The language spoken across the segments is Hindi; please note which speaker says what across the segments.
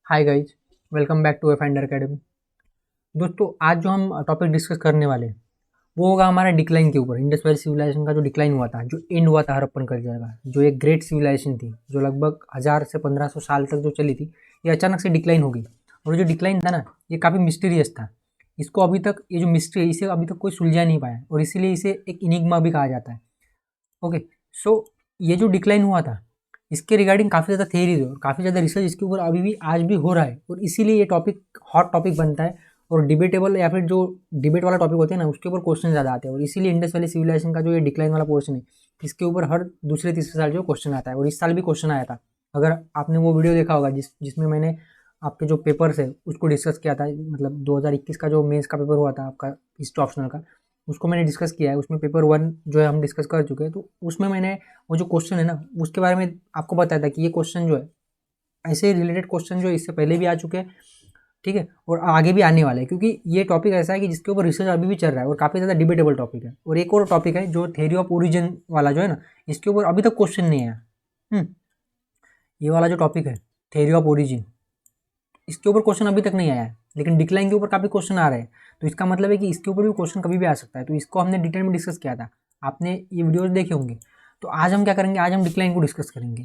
Speaker 1: Hi guys, welcome back to Finder Academy. दोस्तों, आज जो हम टॉपिक डिस्कस करने वाले हैं वो होगा हमारा डिक्लाइन के ऊपर। इंडस वैली सिविलाइजेशन का जो डिक्लाइन हुआ था, जो एंड हुआ था हड़प्पन कल्चर का, जो एक ग्रेट सिविलाइजेशन थी जो लगभग 1000 से 1500 साल तक जो चली थी, ये अचानक से डिक्लाइन हो गई। और जो डिक्लाइन था ना, ये काफ़ी मिस्टीरियस था। इसको अभी तक, ये जो मिस्ट्री है, इसे अभी तक कोई सुलझा नहीं पाया और इसीलिए इसे एक इनिग्मा भी कहा जाता है। ओके, सो ये जो डिक्लाइन हुआ था, इसके रिगार्डिंग काफ़ी ज़्यादा थेरीज है और काफ़ी ज़्यादा रिसर्च इसके ऊपर अभी भी आज भी हो रहा है और इसीलिए ये टॉपिक हॉट टॉपिक बनता है और डिबेटेबल या फिर जो डिबेट वाला टॉपिक होते हैं ना, उसके ऊपर क्वेश्चन ज़्यादा आते हैं। और इसीलिए इंडस वैली सिविलाइजेशन का जो ये डिक्लाइन वाला पोर्शन है, इसके ऊपर हर दूसरे तीसरे साल जो क्वेश्चन आता है और इस साल भी क्वेश्चन आया था। अगर आपने वो वीडियो देखा होगा जिसमें मैंने आपके जो पेपर्स है उसको डिस्कस किया था, मतलब 2021 का जो मेंस का पेपर हुआ था आपका हिस्ट्री ऑप्शनल का, उसको मैंने डिस्कस किया है। उसमें पेपर 1 जो है हम डिस्कस कर चुके हैं। तो उसमें मैंने वो जो क्वेश्चन है ना, उसके बारे में आपको बताया था कि ये क्वेश्चन जो है, ऐसे रिलेटेड क्वेश्चन जो इससे पहले भी आ चुके हैं, ठीक है, और आगे भी आने वाले हैं, क्योंकि ये टॉपिक ऐसा है कि जिसके ऊपर रिसर्च अभी भी चल रहा है और काफ़ी ज़्यादा डिबेटेबल टॉपिक है। और एक और टॉपिक है जो थ्योरी ऑफ ओरिजिन वाला जो है ना, इसके ऊपर अभी तक क्वेश्चन नहीं आया। ये वाला जो टॉपिक है थ्योरी ऑफ ओरिजिन, इसके ऊपर क्वेश्चन अभी तक नहीं आया है, लेकिन डिक्लाइन के ऊपर काफ़ी क्वेश्चन आ रहे हैं। तो इसका मतलब है कि इसके ऊपर भी क्वेश्चन कभी भी आ सकता है। तो इसको हमने डिटेल में डिस्कस किया था, आपने ये वीडियोस देखे होंगे। तो आज हम क्या करेंगे, आज हम डिक्लाइन को डिस्कस करेंगे।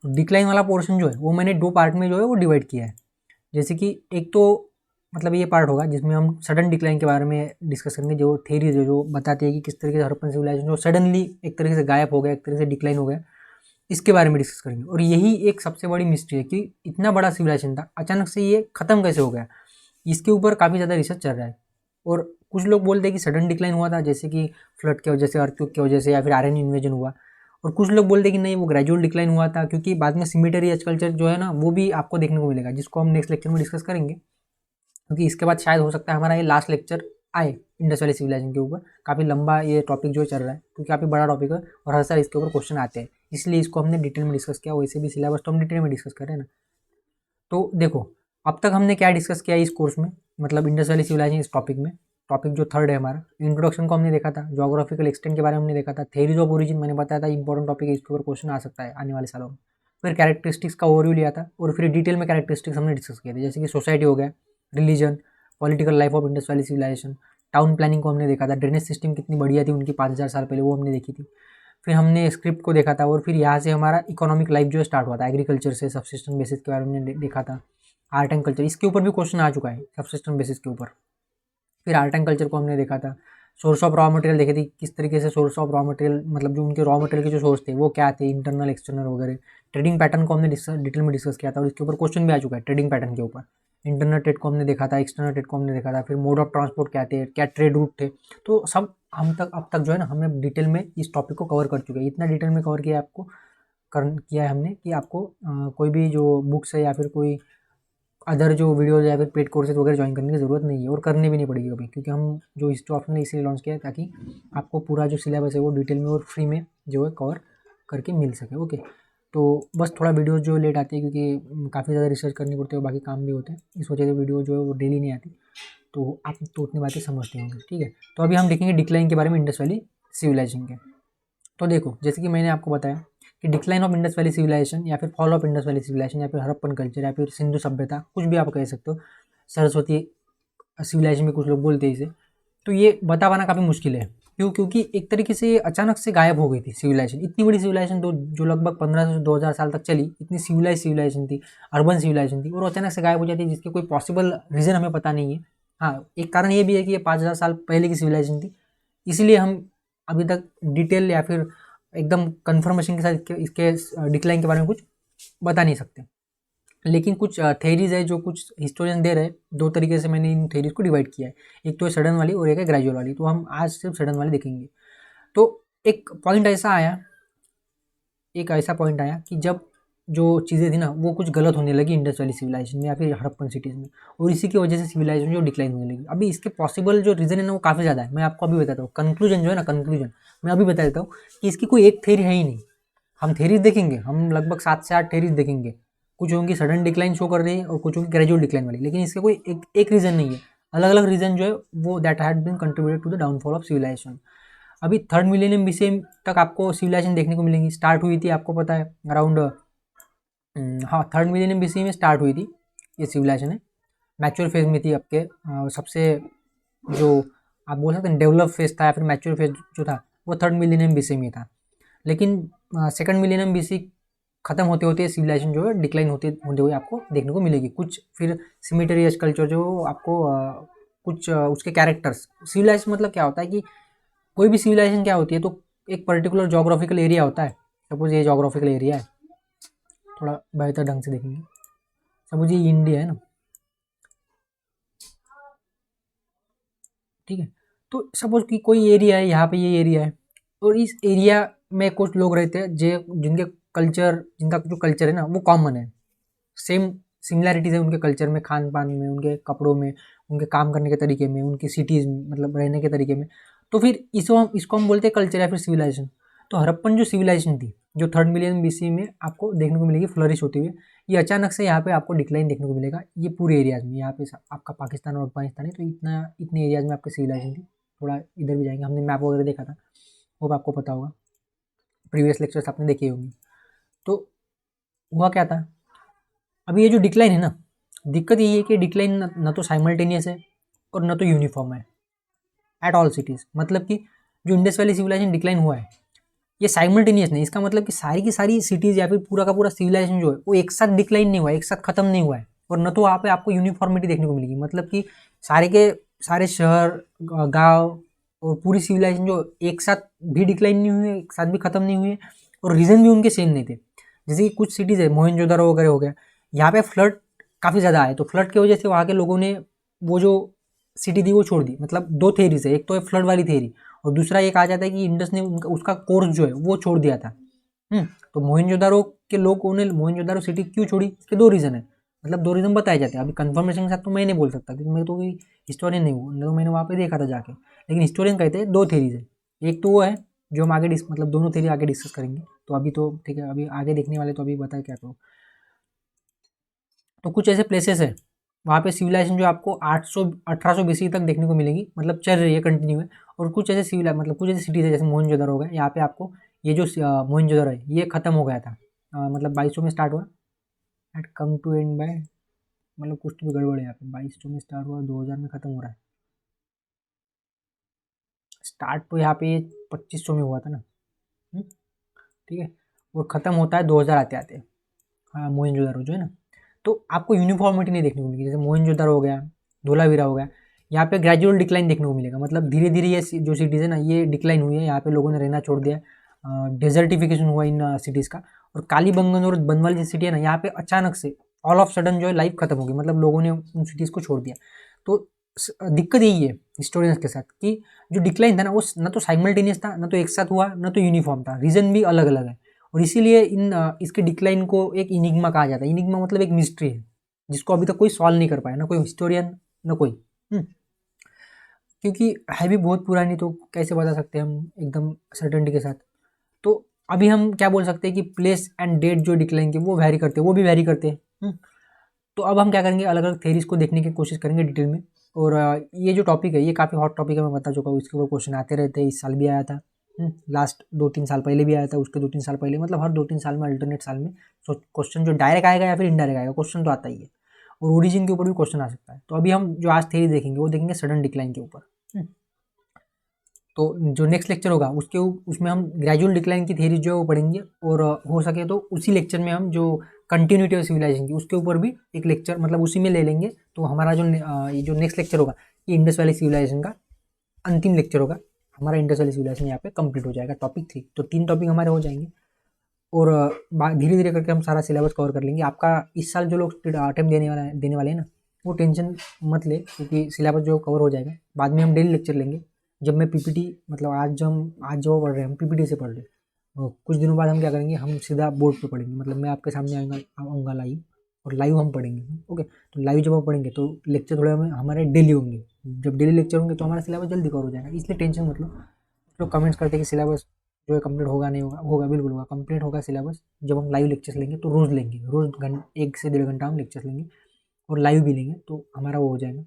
Speaker 1: तो डिक्लाइन वाला पोर्शन जो है वो मैंने 2 पार्ट में जो है वो डिवाइड किया है। जैसे कि एक तो मतलब ये पार्ट होगा जिसमें हम सडन डिक्लाइन के बारे में डिस्कस करेंगे, जो थेरीज है जो बताती है कि किस तरीके से हड़प्पन सिविलाइजेशन जो सडनली एक तरीके से गायब हो गया, एक तरीके से डिक्लाइन हो गया, इसके बारे में डिस्कस करेंगे। और यही एक सबसे बड़ी मिस्ट्री है कि इतना बड़ा सिविलाइजेशन था, अचानक से ये खत्म कैसे हो गया। इसके ऊपर काफ़ी ज़्यादा रिसर्च चल रहा है। और कुछ लोग बोलते हैं कि सडन डिक्लाइन हुआ था, जैसे कि फ्लड की वजह से, अर्थक्वेक की वजह से, या फिर आर्यन इन्वेजन हुआ। और कुछ लोग बोलते हैं कि नहीं, वो ग्रेजुअल डिक्लाइन हुआ था, क्योंकि बाद में सिमिटरी एज कल्चर जो है ना, वो भी आपको देखने को मिलेगा, जिसको हम नेक्स्ट लेक्चर में डिस्कस करेंगे। क्योंकि इसके बाद शायद हो सकता है हमारा ये लास्ट लेक्चर आए इंडस वैली सिविलाइजेशन के ऊपर। काफ़ी लंबा ये टॉपिक जो चल रहा है, क्योंकि काफ़ी बड़ा टॉपिक है और हर साल इसके ऊपर क्वेश्चन आते हैं, इसलिए इसको हमने डिटेल में डिस्कस किया। वैसे भी सिलेबस तो हम डिटेल में डिस्कस कर रहे हैं ना। तो देखो, अब तक हमने क्या डिस्कस किया इस कोर्स में, मतलब इंडस वैली सिविलाइजेशन इस टॉपिक में। टॉपिक जो थर्ड है हमारा, इंट्रोडक्शन को हमने देखा था, ज्योग्राफिकल एक्सटेंट के बारे में हमने देखा था, थेरीज ऑफ ओरिजिन मैंने बताया था इंपॉर्टेंट टॉपिक है, इसके ऊपर क्वेश्चन आ सकता है आने वाले सालों में। फिर कैरेक्टरिस्टिक्स का ओवरव्यू लिया था और फिर डिटेल में कैरेक्टरिस्टिक्स हमने डिस्कस किए थे, जैसे कि सोसाइटी हो गया, religion, political life of Indus valley civilisation, town planning को हमने देखा था, ड्रेनेज सिस्टम कितनी बढ़िया थी उनकी 5000 साल पहले, वो हमने देखी थी। फिर हमने स्क्रिप्ट को देखा था और फिर यहाँ से हमारा इकोनॉमिक लाइफ जो स्टार्ट हुआ था, एग्रीकल्चर से सब्सिस्टेंस बेसिस के बारे में हमने देखा था। आर्ट एंड कल्चर, इसके ऊपर भी क्वेश्चन आ चुका है सब्सिस्टेंस बेसिस के ऊपर। फिर आर्ट एंड कल्चर को हमने देखा था। सोर्स ऑफ रॉ मटेरियल देखे थे, किस तरीके से सोर्स ऑफ रॉ मटेरियल, मतलब जो उनके रॉ मटेरियल के जो सोर्स थे वो क्या थे, इंटरनल एक्सटर्नल वगैरह। ट्रेडिंग पैटर्न को हमने डिटेल में डिस्कस किया था और इसके ऊपर क्वेश्चन भी आ चुका है ट्रेडिंग पैटर्न के ऊपर। इंटरनल ट्रेड को हमने देखा था, एक्सटर्नल ट्रेड को हमने देखा था, फिर मोड ऑफ ट्रांसपोर्ट क्या थे, क्या ट्रेड रूट थे। तो सब हम तक अब तक जो है ना, हमने डिटेल में इस टॉपिक को कवर कर चुके हैं। इतना डिटेल में कवर किया है आपको, किया है हमने कि आपको कोई भी जो बुक्स है या फिर कोई अदर जो वीडियोज या फिर पेड कोर्सेज वगैरह ज्वाइन करने की ज़रूरत नहीं है और करनी भी नहीं पड़ेगी कभी, क्योंकि हम जो हिस्ट्री ऑप्शन है इसलिए लॉन्च किया है ताकि आपको पूरा जो सिलेबस है वो डिटेल में और फ्री में जो है कवर करके मिल सके। ओके, तो बस थोड़ा वीडियो जो लेट आती है क्योंकि काफ़ी ज़्यादा रिसर्च करनी पड़ती है और बाकी काम भी होते हैं, इस वजह से वीडियो जो है वो डेली नहीं आती। तो आप तो उतनी बातें समझते होंगे, ठीक है। तो अभी हम देखेंगे डिक्लाइन के बारे में इंडस वैली सिविलाइजेशन के। तो देखो, जैसे कि मैंने आपको बताया कि decline of Indus valley civilisation या फिर fall of Indus valley civilisation या फिर हड़प्पन कल्चर या फिर सिंधु सभ्यता, कुछ भी आप कह सकते हो, सरस्वती सिविलाइजेशन भी कुछ लोग बोलते हैं इसे। तो ये बता पाना काफ़ी मुश्किल है, क्योंकि एक तरीके से ये अचानक से गायब हो गई थी सिविलाइजेशन। इतनी बड़ी सिविलाइजेशन जो लगभग 1500 से 2000 साल तक चली, इतनी सिविलाइजेशन थी, अर्बन सिविलाइजेशन थी, और अचानक से गायब हो जाती है, जिसके कोई पॉसिबल रीज़न हमें पता नहीं है। हाँ, एक कारण ये भी है कि ये 5000 साल पहले की सिविलाइजेशन थी, इसीलिए हम अभी तक डिटेल या फिर एकदम कंफर्मेशन के साथ इसके डिक्लाइन के बारे में कुछ बता नहीं सकते। लेकिन कुछ थेरीज है जो कुछ हिस्टोरियन दे रहे हैं। 2 तरीके से मैंने इन थेरीज को डिवाइड किया है, एक तो है सडन वाली और एक है ग्रेजुअल वाली। तो हम आज सिर्फ सडन वाली देखेंगे। तो एक ऐसा पॉइंट आया कि जब जो चीज़ें थी ना वो कुछ गलत होने लगी इंडस वैली सिविलाइजेशन में या फिर हड़प्पन सिटीज़ में, और इसी की वजह से सिविलाइजेशन जो डिक्लाइन होने लगी। अभी इसके पॉसिबल जो रीज़न है ना वो काफ़ी ज़्यादा है। मैं आपको अभी बताता हूँ, कंक्लूजन जो है ना, कंक्लूजन मैं अभी बता देता हूँ कि इसकी कोई एक थेरी है ही नहीं। हम थेरीज देखेंगे, हम लगभग 7 से 8 थेरीज देखेंगे। कुछ होंगी सडन डिक्लाइन शो कर रही है और कुछ होंगी ग्रेजुअल डिक्लाइन वाली, लेकिन इसका कोई एक रीज़न नहीं है। अलग अलग रीज़न जो है वो that had been contributed to the downfall of civilisation. अभी 3rd मिलेनियम बीसी तक आपको सिविलाइजेशन देखने को मिलेंगी। स्टार्ट हुई थी, आपको पता है, अराउंड हाँ 3rd मिलेनियम बीसी में स्टार्ट हुई थी ये सिविलाइजेशन है। मैच्योर फेज में थी आपके सबसे जो आप बोल सकते हैं डेवलप फेज था या फिर मैच्योर फेज जो था वो 3rd मिलेनियम बीसी में था। लेकिन 2nd मिलेनियम बीसी खत्म होते होते सिविलाइजेशन जो है डिक्लाइन होते होते हुए आपको देखने को मिलेगी। कुछ फिर सिमिटेरियस कल्चर जो आपको कुछ उसके कैरेक्टर्स, सिविलाइजेशन मतलब क्या होता है कि कोई भी सिविलाइजेशन क्या होती है तो एक पर्टिकुलर जोग्राफिकल एरिया होता है। सपोज ये जोग्राफिकल एरिया है, थोड़ा बेहतर ढंग से देखेंगे। सपोज ये इंडिया है ना, ठीक है। तो सपोज कि कोई एरिया है, यहाँ पे ये एरिया है और इस एरिया में कुछ लोग रहते हैं जिनके कल्चर, जिनका जो कल्चर है ना वो कॉमन है, सेम सिमिलैरिटीज है उनके कल्चर में, खान पान में, उनके कपड़ों में, उनके काम करने के तरीके में, उनकी सिटीज़ मतलब रहने के तरीके में। तो फिर इसको हम बोलते हैं कल्चर या फिर सिविलाइजेशन। तो हड़प्पन जो सिविलाइजेशन थी जो 3rd मिलियन बीसी में आपको देखने को मिलेगी फ्लरिश होती हुई, ये अचानक से यहाँ पे आपको डिक्लाइन देखने को मिलेगा। ये पूरे एरियाज में, यहाँ पे आपका पाकिस्तान और अफगानिस्तान है तो इतने एरियाज में आपकी सिविलाइजेशन थी। थोड़ा इधर भी जाएंगे, हमने मैप वगैरह देखा था, वो आपको पता होगा, प्रीवियस लेक्चर्स आपने देखे होंगे। तो हुआ क्या था, अभी ये जो डिक्लाइन है ना, दिक्कत यही है कि डिक्लाइन न तो साइमल्टेनियस है और न तो यूनिफॉर्म है एट ऑल सिटीज़। मतलब कि जो इंडस वैली सिविलाइजेशन डिक्लाइन हुआ है ये साइमल्टेनियस नहीं, इसका मतलब कि सारी की सारी सिटीज़ या फिर पूरा का पूरा सिविलाइजेशन जो है वो एक साथ डिक्लाइन नहीं हुआ है, एक साथ खत्म नहीं हुआ है। और न तो वहाँ पे आपको यूनिफॉर्मिटी देखने को मिलेगी, मतलब कि सारे के सारे शहर, गाँव और पूरी सिविलाइजेशन जो एक साथ भी डिक्लाइन नहीं हुई है, एक साथ भी खत्म नहीं हुई है, और रीज़न भी उनके सेम नहीं थे। जैसे कि कुछ सिटीज़ है, मोहनजोदड़ो वगैरह हो गया, यहाँ पे फ्लड काफ़ी ज़्यादा आए तो फ्लड की वजह से वहाँ के लोगों ने वो जो सिटी थी वो छोड़ दी। मतलब 2 थेरीज है, एक तो है फ्लड वाली थेरी और दूसरा एक आ जाता है कि इंडस ने उसका कोर्स जो है वो छोड़ दिया था। तो मोहनजोदारो के लोगों ने मोहनजोदारो सिटी क्यों छोड़ी, इसके 2 रीज़न है। मतलब 2 रीज़न बताए जाते हैं। अभी कंफर्मेशन के साथ तो मैं नहीं बोल सकता क्योंकि मैं तो कोई हिस्टोरियन नहीं हूँ, तो मैंने वहाँ पे देखा था जाके। लेकिन हिस्टोरियन कहते हैं 2 थेरीज है। एक तो वो है जो हम आगे मतलब दोनों थेरी आगे डिस्कस करेंगे। तो अभी तो ठीक है, अभी आगे देखने वाले तो अभी बता क्या करो। तो कुछ ऐसे प्लेसेस है वहाँ पे सिविलाइजेशन जो आपको 1800 बीसी तक देखने को मिलेगी, मतलब चल रही है, कंटिन्यू है। और कुछ ऐसे मतलब कुछ ऐसे सिटीज़ है जैसे मोहनजोदड़ो हो गया, यहाँ पे आपको ये जो मोहनजोदड़ो है ये खत्म हो गया था। मतलब 2200 में स्टार्ट हुआ, at come to end by, मतलब कुछ तो भी गड़बड़ है यहाँ पे। 2200 में स्टार्ट हुआ, 2000 में खत्म हो रहा है। स्टार्ट तो यहाँ पे 2500 में हुआ था ना, ठीक है, और ख़त्म होता है 2000 आते आते। हाँ, मोहनजोदड़ो जो है ना, तो आपको यूनिफॉर्मिटी नहीं देखने को मिलेगी। जैसे मोहनजोदड़ो हो गया, धोलावीरा हो गया, यहाँ पे ग्रेजुअल डिक्लाइन देखने को मिलेगा। मतलब धीरे धीरे ये जो सिटीज़ है ना ये डिक्लाइन हुई है, यहाँ पे लोगों ने रहना छोड़ दिया, डेजर्टिफिकेशन हुआ इन सिटीज़ का। और कालीबंगन और बनवाली जैसी सिटी है ना, यहाँ पे अचानक से ऑल ऑफ सडन जो है लाइफ खत्म होगी, मतलब लोगों ने उन सिटीज़ को छोड़ दिया। तो दिक्कत यही है हिस्टोरियंस के साथ कि जो डिक्लाइन था ना वो न तो साइमल्टेनियस था, न तो एक साथ हुआ, न तो यूनिफॉर्म था, रीज़न भी अलग अलग है। और इसीलिए इसके डिक्लाइन को एक इनिग्मा कहा जाता है। इनिग्मा मतलब एक मिस्ट्री है जिसको अभी तक कोई सॉल्व नहीं कर पाया, ना कोई हिस्टोरियन, ना कोई। क्योंकि है भी बहुत पुरानी, तो कैसे बता सकते हैं हम एकदम सर्टेनिटी के साथ। तो अभी हम क्या बोल सकते हैं कि प्लेस एंड डेट जो डिक्लाइन के वो वैरी करते हैं, वो भी वैरी करते हैं। तो अब हम क्या करेंगे, अलग अलग थेरीज को देखने की कोशिश करेंगे डिटेल में। और ये जो टॉपिक है ये काफ़ी हॉट टॉपिक है, मैं बता चुका हूँ, इसके ऊपर क्वेश्चन आते रहते हैं। इस साल भी आया था, लास्ट 2-3 साल पहले भी आया था, उसके 2-3 साल पहले, मतलब हर 2-3 साल में, अल्टरनेट साल में क्वेश्चन जो डायरेक्ट आएगा या फिर इनडायरेक्ट आएगा, क्वेश्चन तो आता ही है। और ओरिजिन के ऊपर भी क्वेश्चन आ सकता है। तो अभी हम जो आज थेरी देखेंगे वो देखेंगे सडन डिक्लाइन के ऊपर। तो जो नेक्स्ट लेक्चर होगा उसमें हम ग्रेजुअल डिक्लाइन की थेरी जो है वो पढ़ेंगे। और हो सके तो उसी लेक्चर में हम जो कंटिन्यूटी ऑफ सिविलाइजेशन की उसके ऊपर भी एक लेक्चर मतलब उसी में ले लेंगे। तो हमारा ये जो नेक्स्ट लेक्चर होगा ये इंडस वैली सिविलाइजेशन का अंतिम लेक्चर होगा। हमारा इंडस वैली सिविलाइजेशन यहाँ पे कंप्लीट हो जाएगा, टॉपिक 3। तो 3 टॉपिक हमारे हो जाएंगे और धीरे धीरे करके हम सारा सिलेबस कवर कर लेंगे। आपका इस साल जो लोग अटेम्प्ट देने वाले हैं ना वो टेंशन मत ले, क्योंकि सिलेबस जो कवर हो जाएगा। बाद में हम डेली लेक्चर लेंगे। जब मैं पीपीटी मतलब आज जो पढ़ रहे हैं हम पीपीटी से पढ़ रहे हैं, और कुछ दिनों बाद हम क्या करेंगे, हम सीधा बोर्ड पे पढ़ेंगे। मतलब मैं आपके सामने आऊँगा लाइव, और लाइव हम पढ़ेंगे। ओके, तो लाइव जब हम पढ़ेंगे तो लेक्चर थोड़े हमारे डेली होंगे। जब डेली लेक्चर होंगे तो हमारा सिलेबस जल्दी कवर हो जाएगा, इसलिए टेंशन मत लो। लोग कमेंट्स करते हैं कि सिलेबस जो है कंप्लीट होगा नहीं होगा, होगा बिल्कुल होगा, कंप्लीट होगा सिलेबस। जब हम लाइव लेक्चर्स लेंगे तो रोज़ लेंगे, रोज़ 1 से 1.5 घंटा हम लेक्चर्स लेंगे और लाइव भी लेंगे, तो हमारा वो हो जाएगा।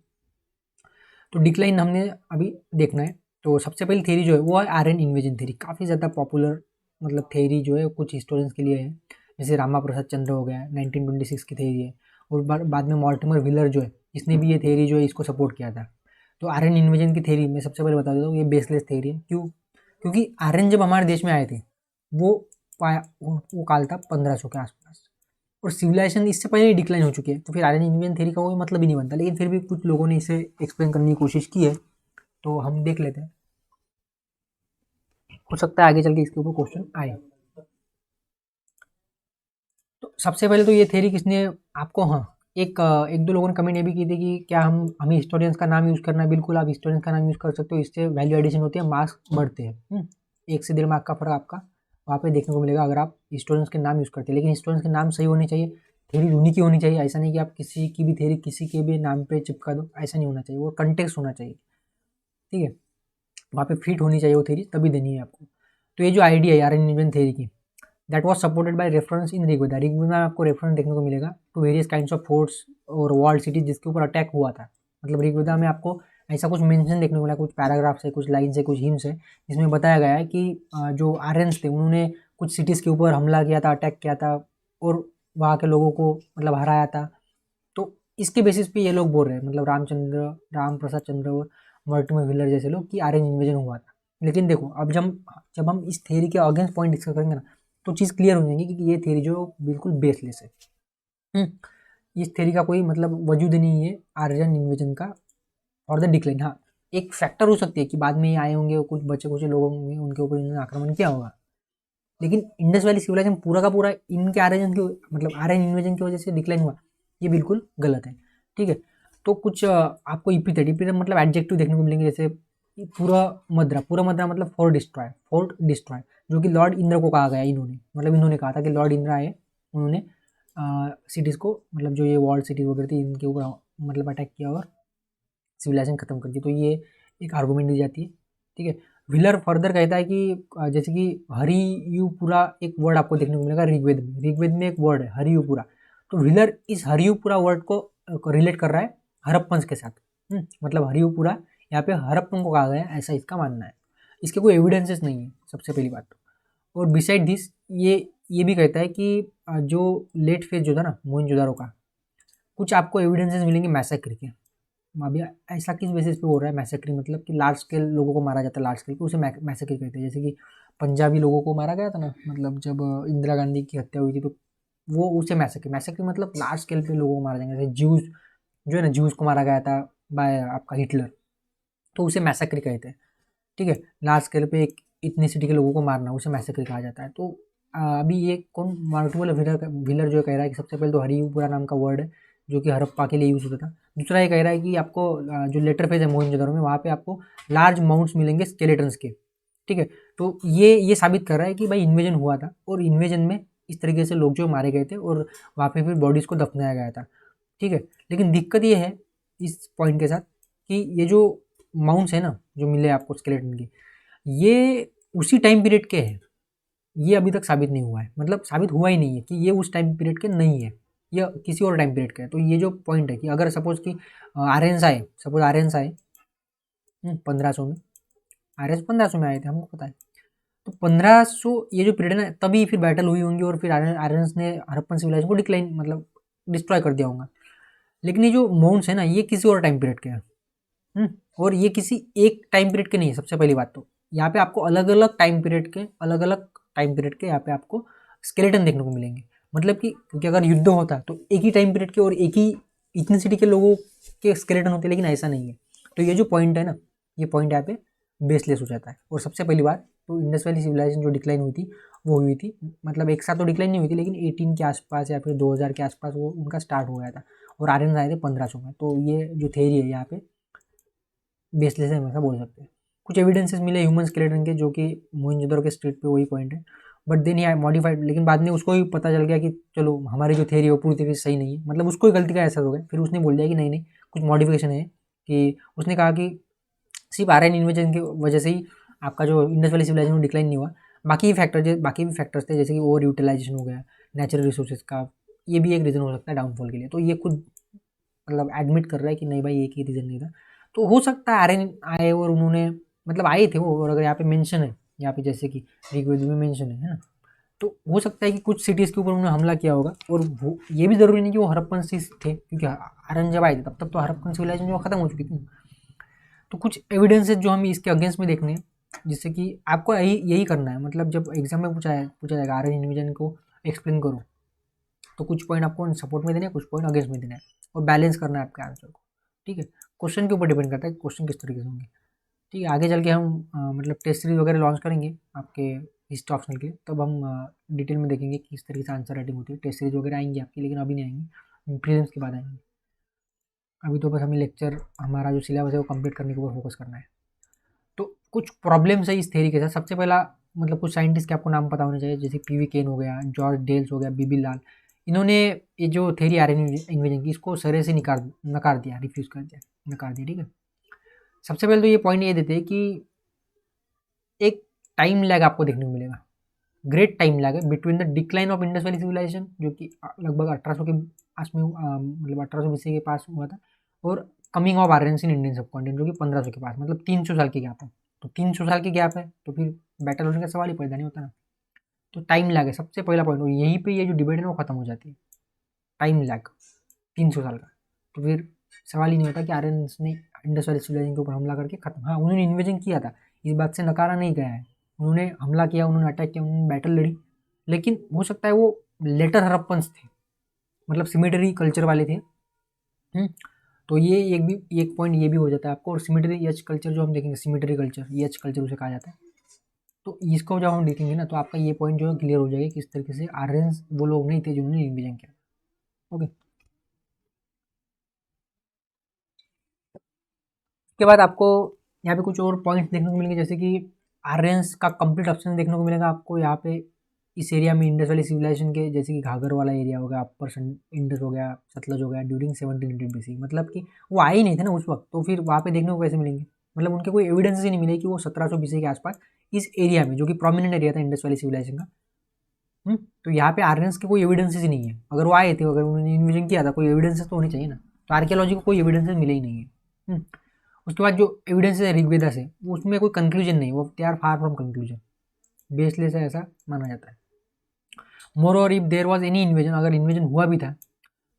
Speaker 1: तो डिक्लाइन हमने अभी देखना है। तो सबसे पहली थ्योरी जो है वो है आर्यन इन्वेजन थ्योरी। काफ़ी ज़्यादा पॉपुलर मतलब थ्योरी जो है कुछ हिस्टोरियंस के लिए है। जैसे रामा प्रसाद चंद्र हो गया, 1926 की थ्योरी है। और बाद में मॉर्टिमर व्हीलर जो है इसने भी ये थ्योरी जो है इसको सपोर्ट किया था। तो आर्यन इन्वेजन की थ्योरी मैं सबसे पहले बता देता हूँ, ये बेसलेस थ्योरी है। क्यों? क्योंकि आर्यन जब हमारे देश में आए थे वो पाया वो काल था 1500 के आसपास, और सिविलाइजेशन इससे पहले ही डिक्लाइन हो चुकी है, तो फिर आर्यन इन्वेजन थ्योरी का कोई मतलब ही नहीं बनता। लेकिन फिर भी कुछ लोगों ने इसे एक्सप्लेन करने की कोशिश की है, तो हम देख लेते हैं, हो सकता है आगे चल के इसके ऊपर क्वेश्चन आए। तो सबसे पहले तो ये थ्योरी किसने आपको, हाँ एक दो लोगों ने कमेंट ये भी की थी कि क्या हमें हिस्टोरियंस का नाम यूज़ करना है। बिल्कुल आप हिस्टोरियंस का नाम यूज़ कर सकते हो, इससे वैल्यू एडिशन होती है, मार्क्स बढ़ते हैं। 1 से 1.5 मार्क का फर्क आपका वहाँ पे देखने को मिलेगा अगर आप हिस्टोरियंस के नाम यूज़ करते हैं। लेकिन हिस्टोरियंस के नाम सही होने चाहिए, थ्योरी उन्हीं की होनी चाहिए। ऐसा नहीं कि आप किसी की भी थ्योरी किसी के भी नाम पे चिपका दो, ऐसा नहीं होना चाहिए। वो कंटेक्स्ट होना चाहिए, ठीक है, वहाँ पे फिट होनी चाहिए वो थ्योरी, तभी देनी है आपको। तो ये जो आइडिया है आर्यन इन्वेजन थ्योरी की, that was supported by reference in Rigveda. Rigveda में आपको रेफरेंस देखने को मिलेगा to various kinds of forts और वॉल्ड सिटीज जिसके ऊपर अटैक हुआ था। मतलब ऋग्वेदा में आपको ऐसा कुछ मेंशन देखने को मिला, कुछ पैराग्राफ्स है, कुछ लाइन्स है, कुछ हिम्स है, जिसमें बताया गया है कि जो आर्यंस थे उन्होंने कुछ सिटीज़ के ऊपर हमला किया था, अटैक किया था, और वहाँ के लोगों को मतलब हराया था। तो इसके बेसिस पे ये लोग बोल रहे हैं, मतलब राम प्रसाद चंद्र और मॉर्टिमर व्हीलर जैसे लोग, कि आर्यन इन्वेजन हुआ था। लेकिन देखो अब जब हम इस थ्योरी के अगेंस्ट पॉइंट डिस्कस करेंगे ना, तो चीज़ क्लियर हो जाएगी कि ये थ्योरी जो बिल्कुल बेसलेस है। इस थ्योरी का कोई मतलब वजूद नहीं है आर्यन इन्वेजन का और द डिक्लाइन। हाँ, एक फैक्टर हो सकती है कि बाद में ये आए होंगे, कुछ बच्चे कुछ लोग होंगे, उनके ऊपर इन्होंने आक्रमण किया होगा। लेकिन इंडस वैली सिविलाइजेशन पूरा का पूरा इनके आर्यन की मतलब आर्यन इन्वेजन की वजह से डिक्लाइन हुआ, ये बिल्कुल गलत है, ठीक है। तो कुछ आपको इपिथेट मतलब एडजेक्टिव देखने को मिलेंगे, जैसे पूरा मद्रा मतलब फोर्ट डिस्ट्रॉय, जो कि लॉर्ड इंद्र को कहा गया इन्होंने, मतलब इन्होंने कहा था कि लॉर्ड इंद्र आए, उन्होंने सिटीज़ को मतलब जो ये वॉल्ड सिटीज वगैरह थी इनके ऊपर मतलब अटैक किया और सिविलाइजेशन खत्म कर दी। तो ये एक आर्गूमेंट दी जाती है, ठीक है। व्हीलर फर्दर कहता है कि जैसे कि हरियुपुरा एक वर्ड आपको देखने को मिलेगा ऋग्वेद में एक वर्ड है हरियुपुरा। तो व्हीलर इस हरियुपुरा वर्ड को रिलेट कर रहा है हड़प्पन के साथ। मतलब हरियुपुरा यहाँ पे हड़प्पन को कहा गया है, ऐसा इसका मानना है। इसके कोई एविडेंसेस नहीं है, सबसे पहली बात तो। और बिसाइड दिस ये भी कहता है कि जो लेट फेज जो था ना मोहनजोदारो का, कुछ आपको एविडेंसेस मिलेंगे मैसेक्र के। अभी ऐसा किस बेसिस पे हो रहा है मैसेक्री, मतलब कि लार्ज स्केल लोगों को मारा जाता है, लार्ज स्केल पे उसे मैसेक्री कहते हैं। जैसे कि पंजाबी लोगों को मारा गया था ना, मतलब जब इंदिरा गांधी की हत्या हुई थी, तो वो उसे मैसेक्री मतलब लार्ज स्केल पे लोगों को मारा जाएगा। जैसे ज्यूज जो है ना, ज्यूज को मारा गया था बाय आपका हिटलर, तो उसे मैसेक्री कहते हैं, ठीक है। लार्ज स्केल पे एक इतनी सिटी के लोगों को मारना उसे मैसेक्री कहा जाता है। तो अभी ये कौन मल्टीपल व्हीलर जो कह रहा है कि सबसे पहले तो हरिपुरा नाम का वर्ड है जो कि हड़प्पा के लिए यूज़ होता था। दूसरा ये कह रहा है कि आपको जो लेटर फेज है मोहनजोदड़ो में, वहाँ पे आपको लार्ज माउंट्स मिलेंगे स्केलेटन्स के, ठीक है। तो ये साबित कर रहा है कि भाई इन्वेजन हुआ था, और इन्वेजन में इस तरीके से लोग जो मारे गए थे और वहाँ पे फिर बॉडीज़ को दफनाया गया था, ठीक है। लेकिन दिक्कत ये है इस पॉइंट के साथ कि ये जो माउंट्स है ना जो मिले आपको स्केलेटन के, ये उसी टाइम पीरियड के हैं। ये अभी तक साबित नहीं हुआ है, मतलब साबित हुआ ही नहीं है कि ये उस टाइम पीरियड के नहीं है, या किसी और टाइम पीरियड का है। तो ये जो पॉइंट है कि अगर सपोज कि आर्यंस आए 1500 में, आर्यंस 1500 में आए थे, हमको पता है। तो 1500 ये जो पीरियड है ना, तभी फिर बैटल हुई होंगी और फिर आर्यंस ने हड़प्पन सिविलाइजेशन को डिक्लाइन मतलब डिस्ट्रॉय कर दिया होगा। लेकिन ये जो माउंट्स है ना, ये किसी और टाइम पीरियड के हैं। और ये किसी एक टाइम पीरियड के नहीं है। सबसे पहली बात तो यहाँ पे आपको अलग अलग टाइम पीरियड के यहाँ पे आपको स्केलेटन देखने को मिलेंगे। मतलब कि क्योंकि अगर युद्ध होता तो एक ही टाइम पीरियड के और एक ही इतनी के लोगों के स्केलेटन होते, लेकिन ऐसा नहीं है। तो ये जो पॉइंट है ना, ये पॉइंट यहाँ पे बेसलेस हो जाता है। और सबसे पहली बात तो इंडस वैली सिविलाइजेशन जो डिक्लाइन हुई थी वो हुई थी, मतलब एक साथ तो डिक्लाइन नहीं हुई थी, लेकिन 18 के आसपास या फिर 2000 के आसपास वो उनका स्टार्ट हो गया था, और आर्यन आए थे 1500 में। तो ये जो थेरी है यहाँ पे बेसलेस है, हम ऐसा बोल सकते हैं। कुछ एविडेंसेस मिले ह्यूमन स्केलेटन के, जो कि मोहनजोदड़ो के स्ट्रीट पे वही पॉइंट है, बट देन ही मॉडिफाइड। लेकिन बाद में उसको भी पता चल गया कि चलो हमारी जो थ्योरी है वो पूरी तरीके से सही नहीं है, मतलब उसको ही गलती का एहसास हो गया। फिर उसने बोल दिया कि नहीं नहीं कुछ मॉडिफिकेशन है, कि उसने कहा कि सिर्फ आर्यन इन्वेजन की वजह से ही आपका जो इंडस वैली सिविलाइजेशन डिक्लाइन नहीं हुआ, बाकी भी फैक्टर्स थे, जैसे कि ओवर यूटिलाइजेशन हो गया नेचुरल रिसोर्सेज का, ये भी एक रीज़न हो सकता है डाउनफॉल के लिए। तो ये खुद मतलब एडमिट कर रहा है कि नहीं भाई एक ही रीज़न नहीं था। तो हो सकता है आर्यन आए और उन्होंने मतलब आए थे वो, और अगर यहाँ पे मेंशन है, यहाँ पे जैसे कि ऋग्वेद में मेंशन है ना, तो हो सकता है कि कुछ सिटीज़ के ऊपर उन्होंने हमला किया होगा, और वो ये भी ज़रूरी नहीं कि वो हड़प्पन से थे, क्योंकि आर्यन जब आए थे तब तक तो हड़प्पन सिविलाइजेशन जो खत्म हो चुकी थी। तो कुछ एविडेंसेस जो हम इसके अगेंस्ट में देखने हैं, जिससे कि आपको यही करना है, मतलब जब एग्जाम में पूछा जाएगा आर्यन इन्वेजन को एक्सप्लेन करो, तो कुछ पॉइंट आपको सपोर्ट में देना है, कुछ पॉइंट अगेंस्ट में देना है, और बैलेंस करना है आपके आंसर को। ठीक है, क्वेश्चन के ऊपर डिपेंड करता है क्वेश्चन किस तरीके से होंगे। ठीक है, आगे चल के हम मतलब टेस्ट सीरीज वगैरह लॉन्च करेंगे आपके हिस्ट्री ऑप्शनल के, तब हम डिटेल में देखेंगे किस तरीके से आंसर राइटिंग होती है। टेस्ट सीरीज वगैरह आएंगी आपकी, लेकिन अभी नहीं आएंगी, प्रीलिम्स के बाद आएंगी। अभी तो बस हमें लेक्चर, हमारा जो सिलेबस है वो कंप्लीट करने के ऊपर फोकस करना है। तो कुछ प्रॉब्लम्स है इस थ्योरी के साथ। सबसे पहला मतलब कुछ साइंटिस्ट के आपको नाम पता होने चाहिए, जैसे पीवी केन हो गया, जॉर्ज डेल्स हो गया, बीबी लाल। इन्होंने ये जो थ्योरी आर्यन इन्वेजन की, इसको सरे से नकार दिया, रिफ्यूज़ कर दिया, नकार दिया। ठीक है, सबसे पहले तो ये पॉइंट ये देते हैं कि एक टाइम लैग आपको देखने को मिलेगा, ग्रेट टाइम लैग है between the decline of Indus valley civilisation, जो कि लगभग 1800 के आस में मतलब 1800 BC के पास हुआ था, और coming of Aryans in Indian subcontinent, जो कि 1500 के पास, मतलब 300 साल की गैप है। तो 300 साल की गैप है तो फिर बैटल होने का सवाल ही पैदा नहीं होता ना। तो टाइम लैग है सबसे पहला पॉइंट, और यहीं पे ये जो डिबेट है वो खत्म हो जाती है। टाइम लैग 300 साल का, तो फिर सवाल ही नहीं होता कि आर्यंस ने इंडस वैली सिविलाइजेशन के ऊपर हमला करके खत्म। हाँ, उन्होंने इन्वेजन किया था, इस बात से नकारा नहीं गया है, उन्होंने हमला किया, उन्होंने अटैक किया, उन्होंने बैटल लड़ी, लेकिन हो सकता है वो लेटर हड़प्पन्स थे, मतलब सिमेटरी कल्चर वाले थे। तो ये एक पॉइंट ये भी हो जाता है आपको। और सिमेटरी एच कल्चर जो हम देखेंगे, सिमेटरी कल्चर, एच कल्चर उसे कहा जाता है। तो इसको जब हम देखेंगे ना, तो आपका ये पॉइंट जो है क्लियर हो जाएगा कि किस तरीके से आर्यंस वो लोग नहीं थे जिन्होंने इन्वेजन किया। ओके, उसके बाद आपको यहाँ पे कुछ और पॉइंट्स देखने को मिलेंगे, जैसे कि आर्यंस का कंप्लीट ऑप्शन देखने को मिलेगा आपको यहाँ पे इस एरिया में, इंडस वैली सिविलाइजेशन के, जैसे कि घाघर वाला एरिया हो गया, अपर इंडस हो गया, सतलज हो गया, ड्यूरिंग 1700 BC, मतलब कि वो आए ही नहीं थे ना उस वक्त, तो फिर वहाँ पे देखने को कैसे मिलेंगे, मतलब उनके कोई एविडेंस ही नहीं मिले कि वो 1700 BC के आसपास इस एरिया में, जो कि प्रोमिनेंट एरिया था इंडस वैली सिविलाइजेशन का। तो यहाँ पे आर्यंस के कोई एविडेंसेस ही नहीं है। अगर वो आए थे, अगर उन्होंने इन्वेजन किया था, कोई एविडेंसेस तो होने चाहिए ना। तो आर्कियोलॉजी को कोई एविडेंसेस मिले ही नहीं है। उसके बाद जो एविडेंस है ऋग्वेदा से, उसमें कोई कंक्लूजन नहीं, वो they are far from conclusion, baseless है ऐसा माना जाता है। मोर और if there was any invasion, अगर इन्वेजन हुआ भी था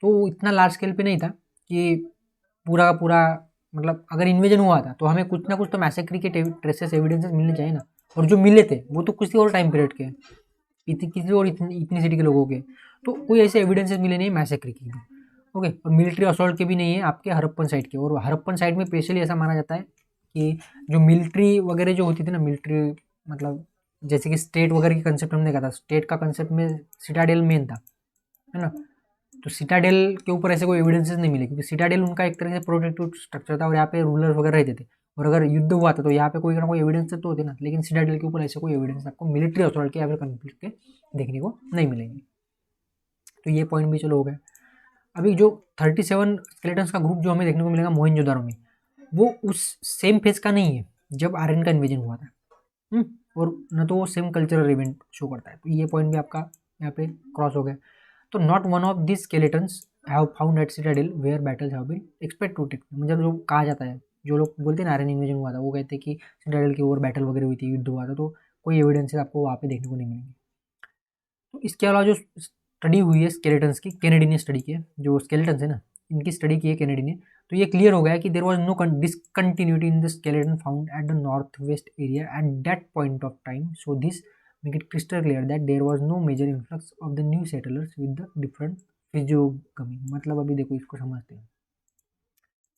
Speaker 1: तो इतना लार्ज स्केल पे नहीं था कि पूरा का पूरा, मतलब अगर इन्वेजन हुआ था तो हमें कुछ ना कुछ तो मैसेक्री के ट्रेसेस एविडेंसेस मिलने चाहिए ना, और जो मिले थे वो तो किसी और टाइम पीरियड के, किसी और इतनी सिटी के लोगों के, तो कोई ऐसे एविडेंसेस मिले नहीं मैसेक्री की। ओके, और मिलिट्री असॉल्ट के भी नहीं है आपके हड़प्पन साइड के। और हड़प्पन साइड में स्पेशली ऐसा माना जाता है कि जो मिलिट्री वगैरह जो होती थी ना, मिलिट्री मतलब जैसे कि स्टेट वगैरह की कंसेप्ट हमने कहा था, स्टेट का कंसेप्ट में सिटाडेल मेन था, है ना। तो सिटाडेल के ऊपर ऐसे कोई एविडेंसेस नहीं मिले, क्योंकि सिटाडेल उनका एक तरह से प्रोटेक्टिव स्ट्रक्चर था, और यहाँ पे रूलर वगैरह रहते थे, और अगर युद्ध हुआ था तो यहाँ पे कोई ना कोई एविडेंस तो होते ना, लेकिन सिटाडेल के ऊपर ऐसे कोई एविडेंस आपको मिलिट्री असॉल्ट के या फिर कन्फ्लिक्ट के देखने को नहीं मिलेंगे। तो ये पॉइंट भी चलो हो गया। अभी जो 37 स्केलेटन्स का ग्रुप जो हमें देखने को मिलेगा मोहनजोदारो में, वो उस सेम फेज का नहीं है जब आर्यन का इन्वेजन हुआ था। और न तो वो सेम कल्चरल इवेंट शो करता है, तो ये पॉइंट भी आपका यहाँ पे क्रॉस हो गया। तो not one of this skeletons have found at citadel where battles have been expect to take, मतलब जो कहा जाता है, जो लोग बोलते हैं ना आर्यन इन्वेजन हुआ था, वो कहते हैं कि सिटाडेल के ओवर बैटल वगैरह हुई थी, युद्ध हुआ था, तो कोई एविडेंसेस आपको वहाँ पे देखने को नहीं मिलेंगे। तो इसके अलावा जो स्टडी हुई है स्केलेटन्स की, कैनेडी ने स्टडी की है, जो स्केलेटन्स है ना इनकी स्टडी की है कैनेडी ने, तो ये क्लियर हो गया है कि there was no discontinuity in the skeleton found at the north west area at that point of time, so this make it crystal clear that there was no major influx of the new settlers with the different physiognomy. मतलब अभी देखो इसको समझते हैं,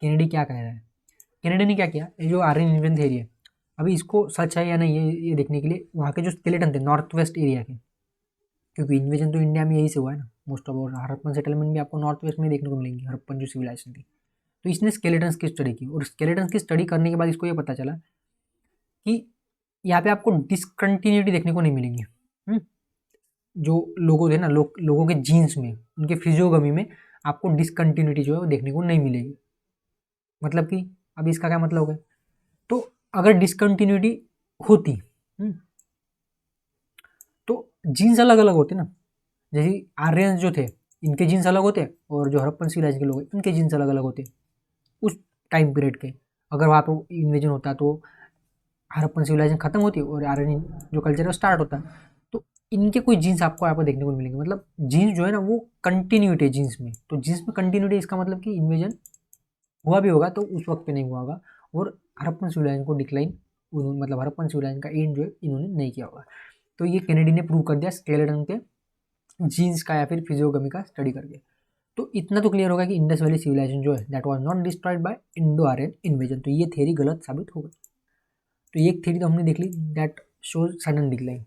Speaker 1: कैनेडी क्या कह रहा है। कैनेडी ने क्या किया, ये जो आर्यन इन्वेजन थ्योरी है, अभी इसको सच है या नहीं ये देखने के लिए वहाँ के जो स्केलेटन थे नॉर्थ वेस्ट एरिया के, क्योंकि इन्वेजन तो इंडिया में यही से हुआ है ना मोस्ट ऑफ, और हड़प्पन सेटलमेंट भी आपको नॉर्थ वेस्ट में देखने को मिलेंगी, हड़प्पन जो सिविलाइजेशन थी। तो इसने स्केलेटन्स की स्टडी की, और स्केलेटन्स की स्टडी करने के बाद इसको ये पता चला कि यहाँ पे आपको डिसकंटिन्यूटी देखने को नहीं मिलेंगी। जो लोगों थे ना, लोगों के जीन्स में, उनके फिजियोगमी में आपको डिसकंटिन्यूटी जो है वो देखने को नहीं मिलेगी। मतलब कि अभी इसका क्या मतलब है, तो अगर डिसकंटिन्यूटी होती तो जीन्स अलग अलग होते ना, जैसे आर्यंस जो थे इनके जीन्स अलग होते, और जो हड़प्पन सिविलाइजेशन के लोग हैं इनके जीन्स अलग अलग होते उस टाइम पीरियड के। अगर वहाँ पे इन्वेजन होता तो हड़प्पन सिविलाइजेशन खत्म होती और आर्यन जो कल्चर है स्टार्ट होता। तो इनके कोई जीन्स आपको यहाँ पर देखने को नहीं मिलेंगे। मतलब जीन्स जो है ना वो कंटिन्यूटी है जीन्स में, तो जीन्स में कंटिन्यूटी इसका मतलब कि इन्वेजन हुआ भी होगा तो उस वक्त पे नहीं हुआ होगा, और हड़प्पन सिविलाइजेशन को डिक्लाइन, मतलब हड़प्पन सिविलाइजेशन का एंड जो है इन्होंने नहीं किया होगा। तो ये केनेडी ने प्रूव कर दिया स्केलेटन के जीन्स का या फिर फिजियोगमी का स्टडी करके। तो इतना तो क्लियर होगा कि इंडस वैली सिविलाइजेशन जो है that was not destroyed by Indo Aryan invasion. तो ये थ्योरी गलत साबित हो गई। तो ये थ्योरी तो हमने देख ली, दैट शोज सडन डिक्लाइन।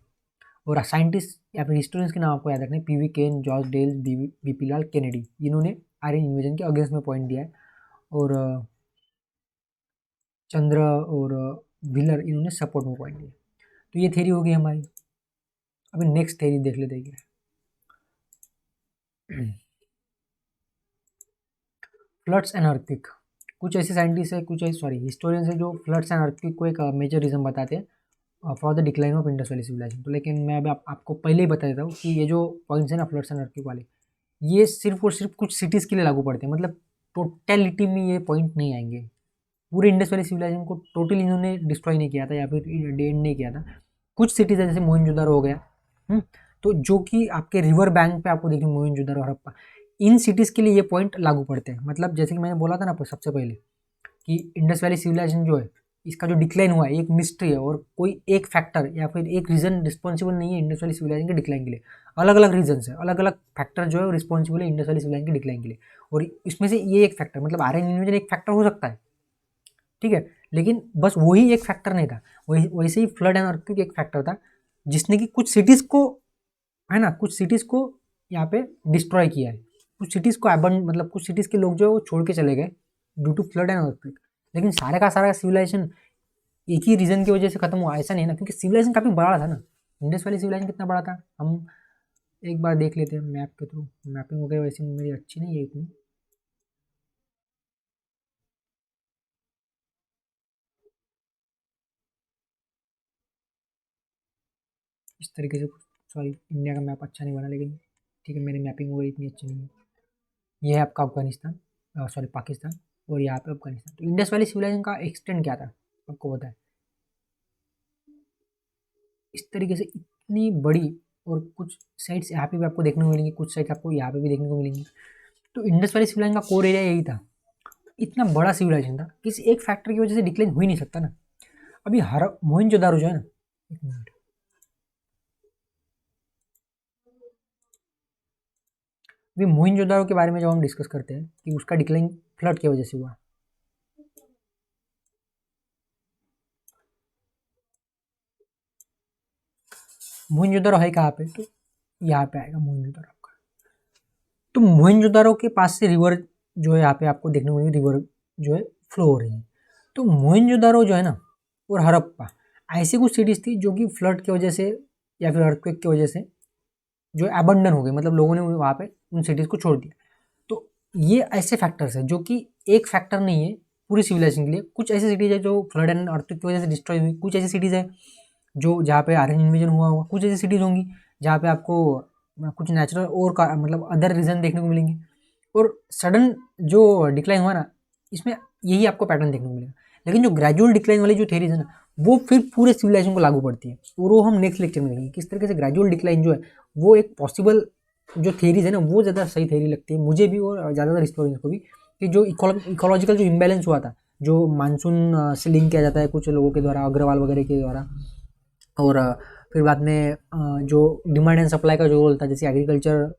Speaker 1: और साइंटिस्ट या फिर हिस्टोरियंस के नाम आपको याद रखना है, पीवी केन, जॉर्ज डेल, बीपी लाल केनेडी, इन्होंने आर्यन इन्वेजन के अगेंस्ट में पॉइंट दिया है। और चंद्र और व्हीलर इन्होंने सपोर्ट में पॉइंट दिया। तो ये थ्योरी होगी हमारी। अभी नेक्स्ट थ्योरी देख लेते हैं। Floods and earthquake. कुछ ऐसे साइंटिस्ट है, कुछ ऐसे हिस्टोरियंस है जो फ्लड्स एंड अर्थक्वेक को एक मेजर रीजन बताते हैं for the decline of Indus valley civilisation. तो लेकिन मैं अभी आपको पहले ही बता देता हूँ कि ये जो पॉइंट्स है ना फ्लड्स एंड अर्थक्वेक वाले, ये सिर्फ और सिर्फ कुछ सिटीज़ के लिए लागू पड़ते हैं। मतलब टोटलिटी में ये पॉइंट नहीं आएंगे। पूरे इंडस वैली सिविलाइजेशन को टोटली इन्होंने डिस्ट्रॉय नहीं किया था या फिर डेड नहीं किया था। कुछ सिटीज़ है जैसे मोहनजोदारो हो गया, तो जो कि आपके रिवर बैंक पे आपको देखिए मोहनजोदारो, हड़प्पा, इन सिटीज़ के लिए ये पॉइंट लागू पड़ते हैं। मतलब जैसे कि मैंने बोला था ना आपको सबसे पहले कि इंडस वैली सिविलाइजेशन जो है इसका जो डिक्लाइन हुआ है एक मिस्ट्री है, और कोई एक फैक्टर या फिर एक रीज़न रिस्पॉन्सिबल नहीं है इंडस वैली सिविलाइजेशन के डिक्लाइन के लिए। अलग अलग रीजन है, अलग अलग फैक्टर जो है रिस्पॉन्सिबल है इंडस वैली सिविलाइजेशन के डिक्लाइन के लिए। और इसमें से ये एक फैक्टर, मतलब आर्यन इन्वेजन एक फैक्टर हो सकता है, ठीक है, लेकिन बस वही एक फैक्टर नहीं था। वैसे ही फ्लड एंड अर्थक्वेक एक फैक्टर था जिसने कि कुछ सिटीज़ को, है ना, कुछ सिटीज़ को यहाँ पे डिस्ट्रॉय किया है। कुछ सिटीज़ को मतलब कुछ सिटीज़ के लोग जो है वो छोड़ के चले गए due to flood and earthquake. लेकिन सारे का सारा सिविलाइजेशन एक ही रीजन की वजह से खत्म हुआ ऐसा नहीं ना, क्योंकि सिविलाइजेशन काफ़ी बड़ा था ना। इंडस वैली सिविलाइजेशन कितना बड़ा था हम एक बार देख लेते हैं मैप के थ्रू। मैपिंग वगैरह वैसे मेरी अच्छी नहीं है इतनी। इस तरीके से, सॉरी इंडिया का मैप अच्छा नहीं बना, लेकिन ठीक है मेरी मैपिंग वगैरह इतनी अच्छी नहीं है। ये है आपका अफगानिस्तान, सॉरी पाकिस्तान, और यहाँ पे अफगानिस्तान। तो इंडस वैली सिविलाइजेशन का एक्सटेंड क्या था आपको पता है? इस तरीके से इतनी बड़ी, और कुछ साइड्स यहाँ पे भी आपको देखने को मिलेंगी, कुछ साइड्स आपको यहाँ पे भी देखने को मिलेंगी। तो इंडस वैली सिविलाइजेशन का कोर एरिया यही था। इतना बड़ा सिविलाइजेशन था, किसी एक फैक्टर की वजह से डिक्लाइन हो ही नहीं सकता ना। अभी हर मोहनजोदारो जो है ना, एक मिनट, अभी मोहनजोदारो के बारे में जब हम डिस्कस करते हैं कि उसका डिक्लाइन फ्लड की वजह से हुआ। मोहनजोदारो है कहाँ पे? तो यहाँ पे आएगा मोहनजोदारो आपका। तो मोहनजोदारो के पास से रिवर जो है यहाँ पे आपको देखने को मिलेगी, रिवर जो है फ्लो हो रही है। तो मोहनजोदारो जो है ना और हड़प्पा ऐसी कुछ सिटीज़ थी जो कि फ्लड की वजह से या फिर अर्थक्वेक की वजह से जो अबंडन हो गई, मतलब लोगों ने वहाँ पे उन सिटीज़ को छोड़ दिया। तो ये ऐसे फैक्टर्स हैं जो कि एक फैक्टर नहीं है पूरी सिविलाइजेशन के लिए। कुछ ऐसी सिटीज़ है जो फ्लड एंड अर्थक्वेक की वजह से डिस्ट्रॉय हुई, कुछ ऐसी सिटीज़ है जो जहाँ पे आर्यन इन्वेजन हुआ होगा, कुछ ऐसी सिटीज़ होंगी जहाँ पे आपको कुछ नेचुरल और का मतलब अदर रीज़न देखने को मिलेंगे। और सडन जो डिक्लाइन हुआ ना, इसमें यही आपको पैटर्न देखने को मिलेगा। लेकिन जो ग्रेजुअल डिक्लाइन वाली जो थेरीज है ना, वो फिर पूरे सिविलाइजेशन को लागू पड़ती है, और वो हम नेक्स्ट लेक्चर में देखेंगे किस तरीके से ग्रेजुअल डिक्लाइन जो है वो एक पॉसिबल जो थेरीज है ना, वो ज़्यादा सही थेरी लगती है मुझे भी और ज़्यादातर हिस्टोरियंस को भी। कि जो इकोलॉजिकल जो इम्बैलेंस हुआ था, जो मानसून से लिंक किया जाता है कुछ लोगों के द्वारा, अग्रवाल वगैरह के द्वारा, और फिर बाद में जो डिमांड एंड सप्लाई का जो रोल था, जैसे एग्रीकल्चर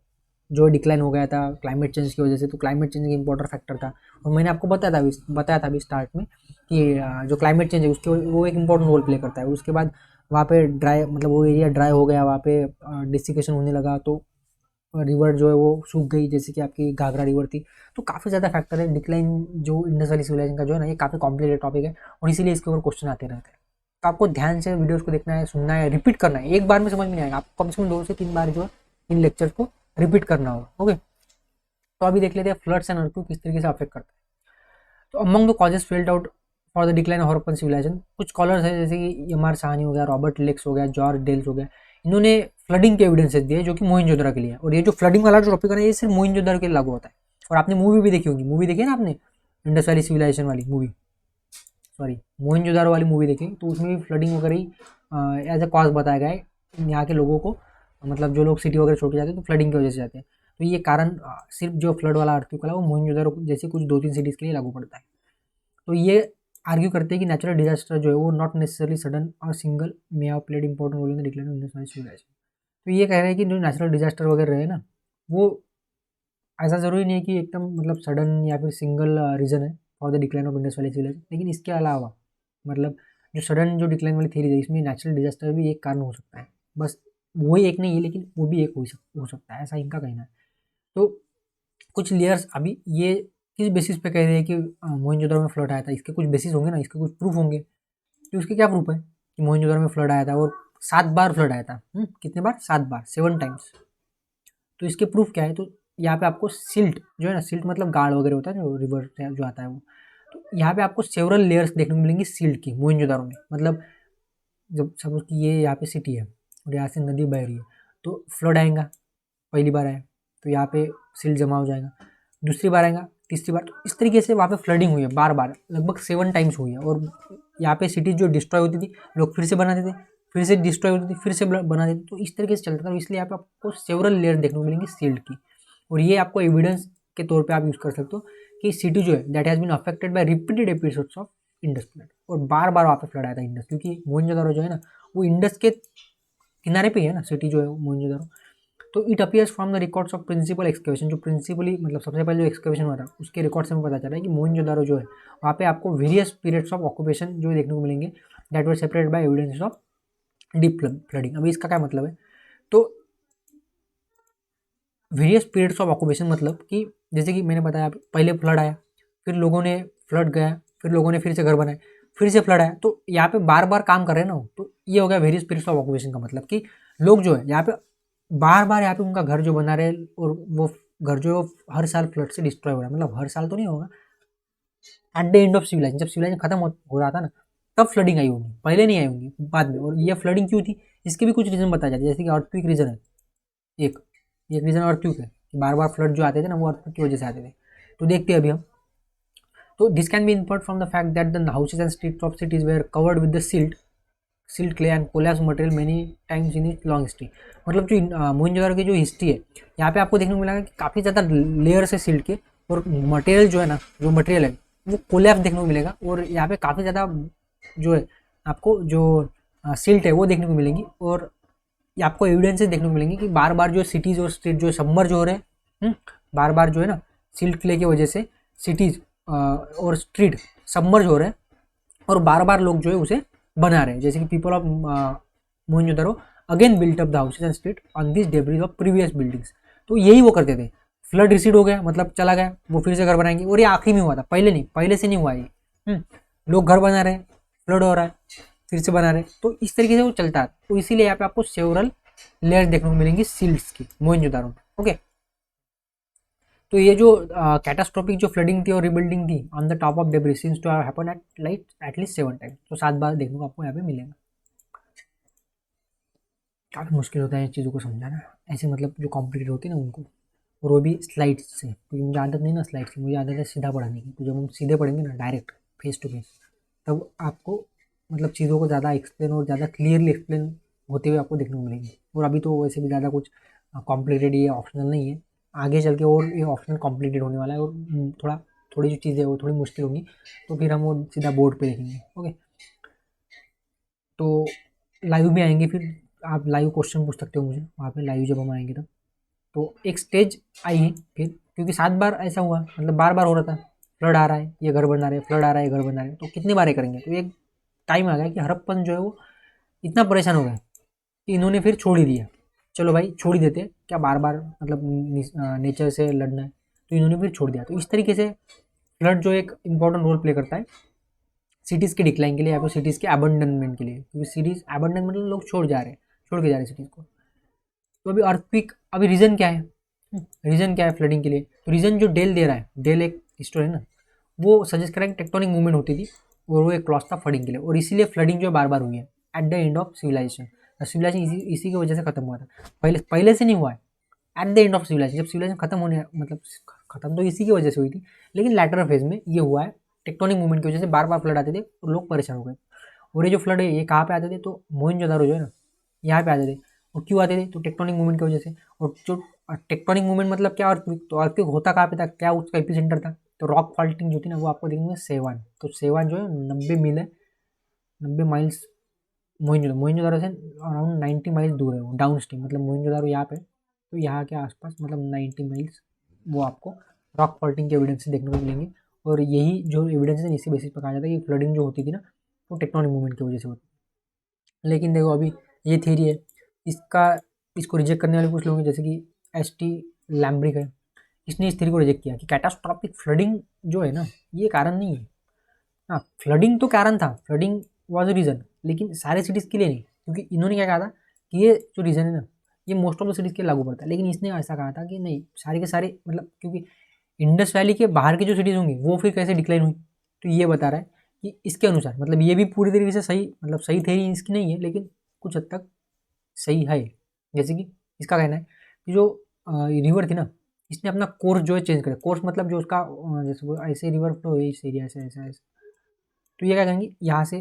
Speaker 1: जो डिक्लाइन हो गया था क्लाइमेट चेंज की वजह से, तो क्लाइमेट चेंज एक इंपॉर्टेंट फैक्टर था। और मैंने आपको बताया था अभी स्टार्ट में कि जो क्लाइमेट चेंज है उसके वो एक इंपॉर्टेंट रोल प्ले करता है। उसके बाद वहाँ पे ड्राई, मतलब वो एरिया ड्राई हो गया, वहाँ पे डिसिकेशन होने लगा, तो रिवर जो है वो सूख गई, जैसे कि आपकी घाघरा रिवर थी। तो काफ़ी ज़्यादा फैक्टर है डिक्लाइन जो इंडस वैली सिविलाइजेशन का जो है ना, ये काफ़ी कॉम्प्लिकेटेड टॉपिक है, और इसीलिए इसके ऊपर क्वेश्चन आते रहते हैं। तो आपको ध्यान से वीडियोस को देखना है, सुनना है, रिपीट करना है। एक बार में समझ में नहीं आएगा, आपको कम से कम 2 से 3 बार जो है इन लेक्चर्स को रिपीट करना होगा। ओके, तो अभी देख लेते हैं फ्लड्स एंड अर्थक्वेक किस तरीके से अफेक्ट करता है। तो among the causes failed out for the decline of Harappan civilisation, कुछ स्कॉलर्स है जैसे कि एम आर साहनी हो गया, रॉबर्ट लेक्स हो गया, जॉर्ज डेल्स हो गया, इन्होंने फ्लडिंग के एविडेंसेस दिए जो कि मोहनजोदड़ो के लिए। और ये जो फ्लडिंग वाला जो टॉपिक है ना, ये सिर्फ मोहनजोदड़ो के लिए लागू होता है। और आपने मूवी भी देखी होगी, मूवी देखी है ना आपने, इंडस वैली सिविलाइजेशन वाली मूवी, सॉरी मोहनजोदड़ो वाली मूवी देखी, तो उसमें भी फ्लडिंग वगैरह ही एज ए कॉज बताया गया है यहाँ के लोगों को मतलब जो लोग सिटी वगैरह छोड़ के जाते हैं तो फ्लडिंग की वजह से जाते हैं। तो ये कारण सिर्फ जो फ्लड वाला अर्थक्वेक वाला वो मोहनजोदड़ो जैसे कुछ 2-3 सिटीज़ के लिए लागू पड़ता है। तो ये आर्ग्यू करते हैं कि नेचुरल डिजास्टर जो है वो नॉट नेसेसरली सडन और single may have played important role in the decline of Indus valley civilisation. तो ये कह रहे हैं कि जो नेचुरल डिजास्टर वगैरह रहे ना, वो ऐसा ज़रूरी नहीं है कि एकदम मतलब सडन या फिर सिंगल रीज़न है for the decline of Indus valley civilisation, लेकिन इसके अलावा मतलब जो सडन जो डिक्लाइन वाली थ्योरी है इसमें नेचुरल डिजास्टर भी एक कारण हो सकता है। बस वही एक नहीं है, लेकिन वो भी एक हो सकता है, ऐसा इनका कहना है। तो कुछ लेयर्स अभी ये किस बेसिस पे कह रहे हैं कि मोहनजोदड़ो में फ्लड आया था, इसके कुछ बेसिस होंगे ना, इसके कुछ प्रूफ होंगे। तो उसके क्या प्रूफ है कि मोहनजोदड़ो में फ्लड आया था और 7 बार फ्लड आया था। कितने बार? 7 बार, 7 टाइम्स। तो इसके प्रूफ क्या है? तो यहाँ पे आपको सिल्ट जो है ना, सिल्ट मतलब गाड़ वगैरह होता है जो रिवर से जो आता है वो, तो यहाँ पे आपको सेवरल लेयर्स देखने को मिलेंगी सिल्ट की मोहनजोदड़ो में। मतलब जब सपोज कि ये यहाँ पे सिटी है और यहाँ से नदी बह रही है तो फ्लड आएगा, पहली बार आया तो यहाँ पे सिल्ट जमा हो जाएगा, दूसरी बार आएगा, तीसरी बार, तो इस तरीके से वहाँ पे फ्लडिंग हुई है बार बार, लगभग 7 टाइम्स हुई है। और यहाँ पे सिटीज जो डिस्ट्रॉय होती थी लोग फिर से बनाते थे, फिर से डिस्ट्रॉय होती थी, फिर से बनाते थे, तो इस तरीके से चलता था। इसलिए यहाँ पे आपको सेवरल लेयर देखने को मिलेंगी सिल्ट की। और ये आपको एविडेंस के तौर पर आप यूज़ कर सकते हो कि सिटी जो है that has been affected by repeated episodes of Indus flood, और बार बार वहाँ पे फ्लड आया था इंडस, क्योंकि मोहनजोदड़ो जो है ना वो इंडस के किनारे पे ही है ना सिटी जो है मोहनजोदड़ो। तो it appears from the records of principal excavation, जो प्रिंसिपली मतलब सबसे पहले जो एक्सकवेशन हुआ था उसके रिकॉर्ड से हमें पता चला है कि मोहनजोदड़ो जो है वहाँ पे आपको वेरियस पीरियड्स ऑफ ऑक्यूपेशन जो देखने को मिलेंगे that were separated by evidence of deep flooding. अभी इसका क्या मतलब है? तो वेरियस पीरियड्स ऑफ ऑक्यूपेशन मतलब कि जैसे कि मैंने बताया पहले फ्लड आया, फिर लोगों ने फ्लड गया, फिर लोगों ने फिर से घर बनाए, फिर से फ्लड आया, तो यहाँ पे बार बार काम कर रहे हैं ना, तो ये हो गया वेरियस पीरियड्स ऑफ ऑक्यूपेशन का मतलब कि लोग जो है यहाँ पे बार बार यहाँ पे उनका घर जो बना रहे और वो घर जो हर साल फ्लड से डिस्ट्रॉय हो रहा है, मतलब हर साल तो नहीं होगा, at the end of civilisation जब सिविलाइजेशन खत्म हो रहा था ना तब फ्लडिंग आई होगी, पहले नहीं आई होंगी, बाद में। और ये फ्लडिंग क्यों थी इसके भी कुछ रीजन बताए जाते हैं, जैसे कि अर्थक्वेक रीजन है एक, एक रीजन अर्थक्वेक है कि बार बार फ्लड जो आते थे ना वो अर्थक्वेक की वजह से आते थे। तो देखते हैं अभी हम। तो this can be inferred from the fact that the houses and streets of cities were covered with the silt clay and collapse material many times in it long history. मतलब जो मोहनजोदड़ो की जो हिस्ट्री है यहाँ पे आपको देखने को मिलेगा कि काफ़ी ज़्यादा लेयर्स है सिल्ट के, और मटेरियल जो है ना, जो मटेरियल है वो कोलैप्स देखने को मिलेगा, और यहाँ पे काफ़ी ज़्यादा जो है आपको जो सिल्ट है वो देखने को मिलेंगी। और ये आपको एविडेंसेस देखने को मिलेंगी कि बार बार जो सिटीज़ और स्टेट जो सबमर्ज हो रहे हैं, बार बार जो है ना सिल्ट क्ले की वजह से सिटीज़ और स्ट्रीट सबमर्ज हो रहे हैं, और बार बार लोग जो है उसे बना रहे हैं, जैसे कि people of Mohenjodaro again built up the houses and street on this debris of previous buildings. तो यही वो करते थे, फ्लड रिसीड हो गया मतलब चला गया, वो फिर से घर बनाएंगे, और ये आखिरी में हुआ था, पहले नहीं, पहले से नहीं हुआ ये। लोग घर बना रहे हैं, फ्लड हो रहा है, फिर से बना रहे हैं, तो इस तरीके से वो चलता है। तो इसीलिए यहाँ पे आपको सेवरल लेयर्स देखने को मिलेंगी सिल्ट्स की मोहनजोदड़ो में। ओके, तो ये जो कैटास्ट्रोफिक जो फ्लडिंग थी और रिबिल्डिंग थी on the top of debris seems to have happened at least 7 times, तो 7 बार देखने को आपको यहाँ पे मिलेगा। काफ़ी मुश्किल होता है इन चीज़ों को समझाना, ऐसे मतलब जो कॉम्प्लिकेटेड होती है ना उनको, और वो भी स्लाइड्स से, क्योंकि मुझे आदत नहीं ना स्लाइड्स की, मुझे आदत है सीधा पढ़ाने की। तो जब हम सीधे पढ़ेंगे ना डायरेक्ट फेस टू फेस, तब आपको मतलब चीज़ों को ज़्यादा एक्सप्लेन और ज़्यादा क्लियरली एक्सप्लेन होते हुए आपको देखने को मिलेंगे। और अभी तो वैसे भी ज़्यादा कुछ कॉम्प्लिकेटेड ये ऑप्शनल नहीं है, आगे चल के और ये ऑप्शनल कॉम्प्लिकेटेड होने वाला है, और थोड़ी जो चीज़ें वो थोड़ी मुश्किल होंगी, तो फिर हम वो सीधा बोर्ड पे देखेंगे। ओके, तो लाइव में आएंगे, फिर आप लाइव क्वेश्चन पूछ सकते हो मुझे वहाँ पे, लाइव जब हम आएंगे तब। तो एक स्टेज आई है फिर, क्योंकि 7 बार ऐसा हुआ, मतलब बार बार हो रहा था, फ्लड आ रहा है ये घर बना रहे, फ्लड आ रहा है ये घर बना रहे, तो कितनी बार करेंगे। तो एक टाइम आ गया कि हड़प्पन जो है वो इतना परेशान हो गया कि इन्होंने फिर छोड़ ही दिया, चलो भाई छोड़ ही देते, क्या बार बार मतलब नेचर से लड़ना है, तो इन्होंने फिर छोड़ दिया। तो इस तरीके से फ्लड जो एक इंपॉर्टेंट रोल प्ले करता है सिटीज़ के डिक्लाइन के लिए या फिर सिटीज़ के अबंडनमेंट के लिए, क्योंकि सिटीज़ अबंडन मतलब लोग छोड़ जा रहे हैं, छोड़ के जा रहे हैं सिटीज़ को। तो अभी अर्थक्वेक, अभी रीज़न क्या है, रीज़न क्या है फ्लडिंग के लिए? तो रीज़न जो डेल दे रहा है, डेल एक हिस्टोरी है ना, वो सजेस्ट करा कि टेक्टोनिक मूवमेंट होती थी और वो एक क्लॉज था फ्लडिंग के लिए, और इसीलिए फ्लडिंग जो बार बार हुई है at the end of civilisation. Civilisation इसी की वजह से खत्म हुआ था, पहले से नहीं हुआ है, at the end of civilisation, जब सिविलाइजेशन खत्म होने मतलब खत्म तो इसी की वजह से हुई थी, लेकिन लैटर फेज में ये हुआ है टेक्टोनिक मूवमेंट की वजह से, बार बार फ्लड आते थे और लोग परेशान हो गए। और ये जो फ्लड है ये कहाँ पे आते थे? तो मोहनजोदड़ो जो है ना यहाँ पे आते थे, और क्यों आते थे? तो टेक्टोनिक मूवमेंट की वजह से। और जो टेक्टोनिक मूवमेंट मतलब क्या, अर्थक्वेक। तो अर्थक्वेक होता कहाँ पे था, क्या उसका एपिसेंटर था? तो रॉक फॉल्टिंग जो थी ना वो आपको देखेंगे सेवान। तो सेवान जो है 90 मील है, 90 माइल्स मोइंजोदारो से अराउंड 90 माइल्स दूर है वो, डाउन स्ट्रीम। मतलब मोइंजोदारो यहाँ पे, तो यहाँ के आसपास मतलब 90 माइल्स वो आपको रॉक फॉल्टिंग के एविडेंस से देखने को मिलेंगे। और यही जो एविडेंस है इसी बेसिस पर कहा जाता है कि फ्लडिंग जो होती थी ना वो टेक्टोनिक मूवमेंट की वजह से होती है। लेकिन देखो अभी ये थ्योरी है, इसका इसको रिजेक्ट करने वाले कुछ लोग हैं, जैसे कि एस.टी. लैम्ब्रिक है। इसने इस थ्योरी को रिजेक्ट किया कि कैटास्ट्रॉफिक फ्लडिंग जो है ना ये कारण नहीं है। हाँ, फ्लडिंग तो कारण था, फ्लडिंग वाज रीज़न, लेकिन सारे सिटीज़ के लिए नहीं। क्योंकि इन्होंने क्या कहा था कि ये जो रीज़न है ना ये मोस्ट ऑफ द सिटीज़ के लिए लागू पड़ता है, लेकिन इसने ऐसा कहा था कि नहीं, सारे के सारे मतलब क्योंकि इंडस वैली के बाहर की जो सिटीज़ होंगी वो फिर कैसे डिक्लाइन हुई। तो ये बता रहा है कि इसके अनुसार, मतलब ये भी पूरी तरीके से सही, मतलब सही थ्योरी इसकी नहीं है, लेकिन कुछ हद तक सही है। जैसे कि इसका कहना है कि जो रिवर थी ना इसने अपना कोर्स जो है चेंज कर, कोर्स मतलब जो उसका जैसे वो ऐसे रिवर फ्लो है इस एरिया से ऐसा ऐसा, तो ये क्या करेंगे यहाँ से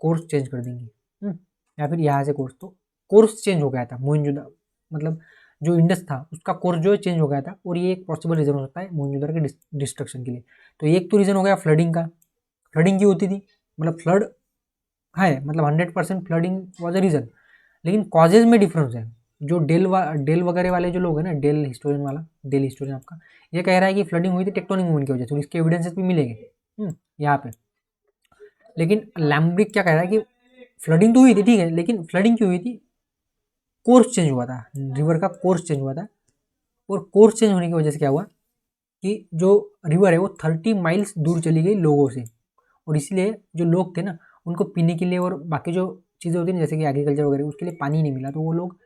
Speaker 1: कोर्स चेंज कर देंगे। या फिर यहाँ से कोर्स, तो कोर्स चेंज हो गया था मोइंजोदारो, मतलब जो इंडस था उसका कोर्स जो है चेंज हो गया था। और ये एक पॉसिबल रीज़न हो सकता है मोइंजोदारो के डिस्ट्रक्शन के लिए। तो एक तो रीज़न हो गया फ्लडिंग का, फ्लडिंग की होती थी, मतलब फ्लड है, मतलब 100% फ्लडिंग वॉज अ रीज़न। लेकिन कॉजेज में डिफरेंस है। जो डेल वगैरह वाले जो लोग हैं ना, डेल हिस्टोरियन वाला, डेल हिस्टोरियन आपका ये कह रहा है कि फ्लडिंग हुई थी टेक्टोनिक मूवमेंट की वजह से, और इसके एविडेंसेस भी मिलेंगे यहाँ पे। लेकिन लैम्ब्रिक क्या कह रहा है कि फ्लडिंग तो हुई थी, ठीक है, लेकिन फ्लडिंग क्यों हुई थी? कोर्स चेंज हुआ था, रिवर का कोर्स चेंज हुआ था। और कोर्स चेंज होने की वजह से क्या हुआ कि जो रिवर है वो 30 माइल्स दूर चली गई लोगों से। और इसलिए जो लोग थे ना उनको पीने के लिए और बाकी जो चीज़ें होती है ना जैसे कि एग्रीकल्चर वगैरह उसके लिए पानी नहीं मिला। तो वो लोग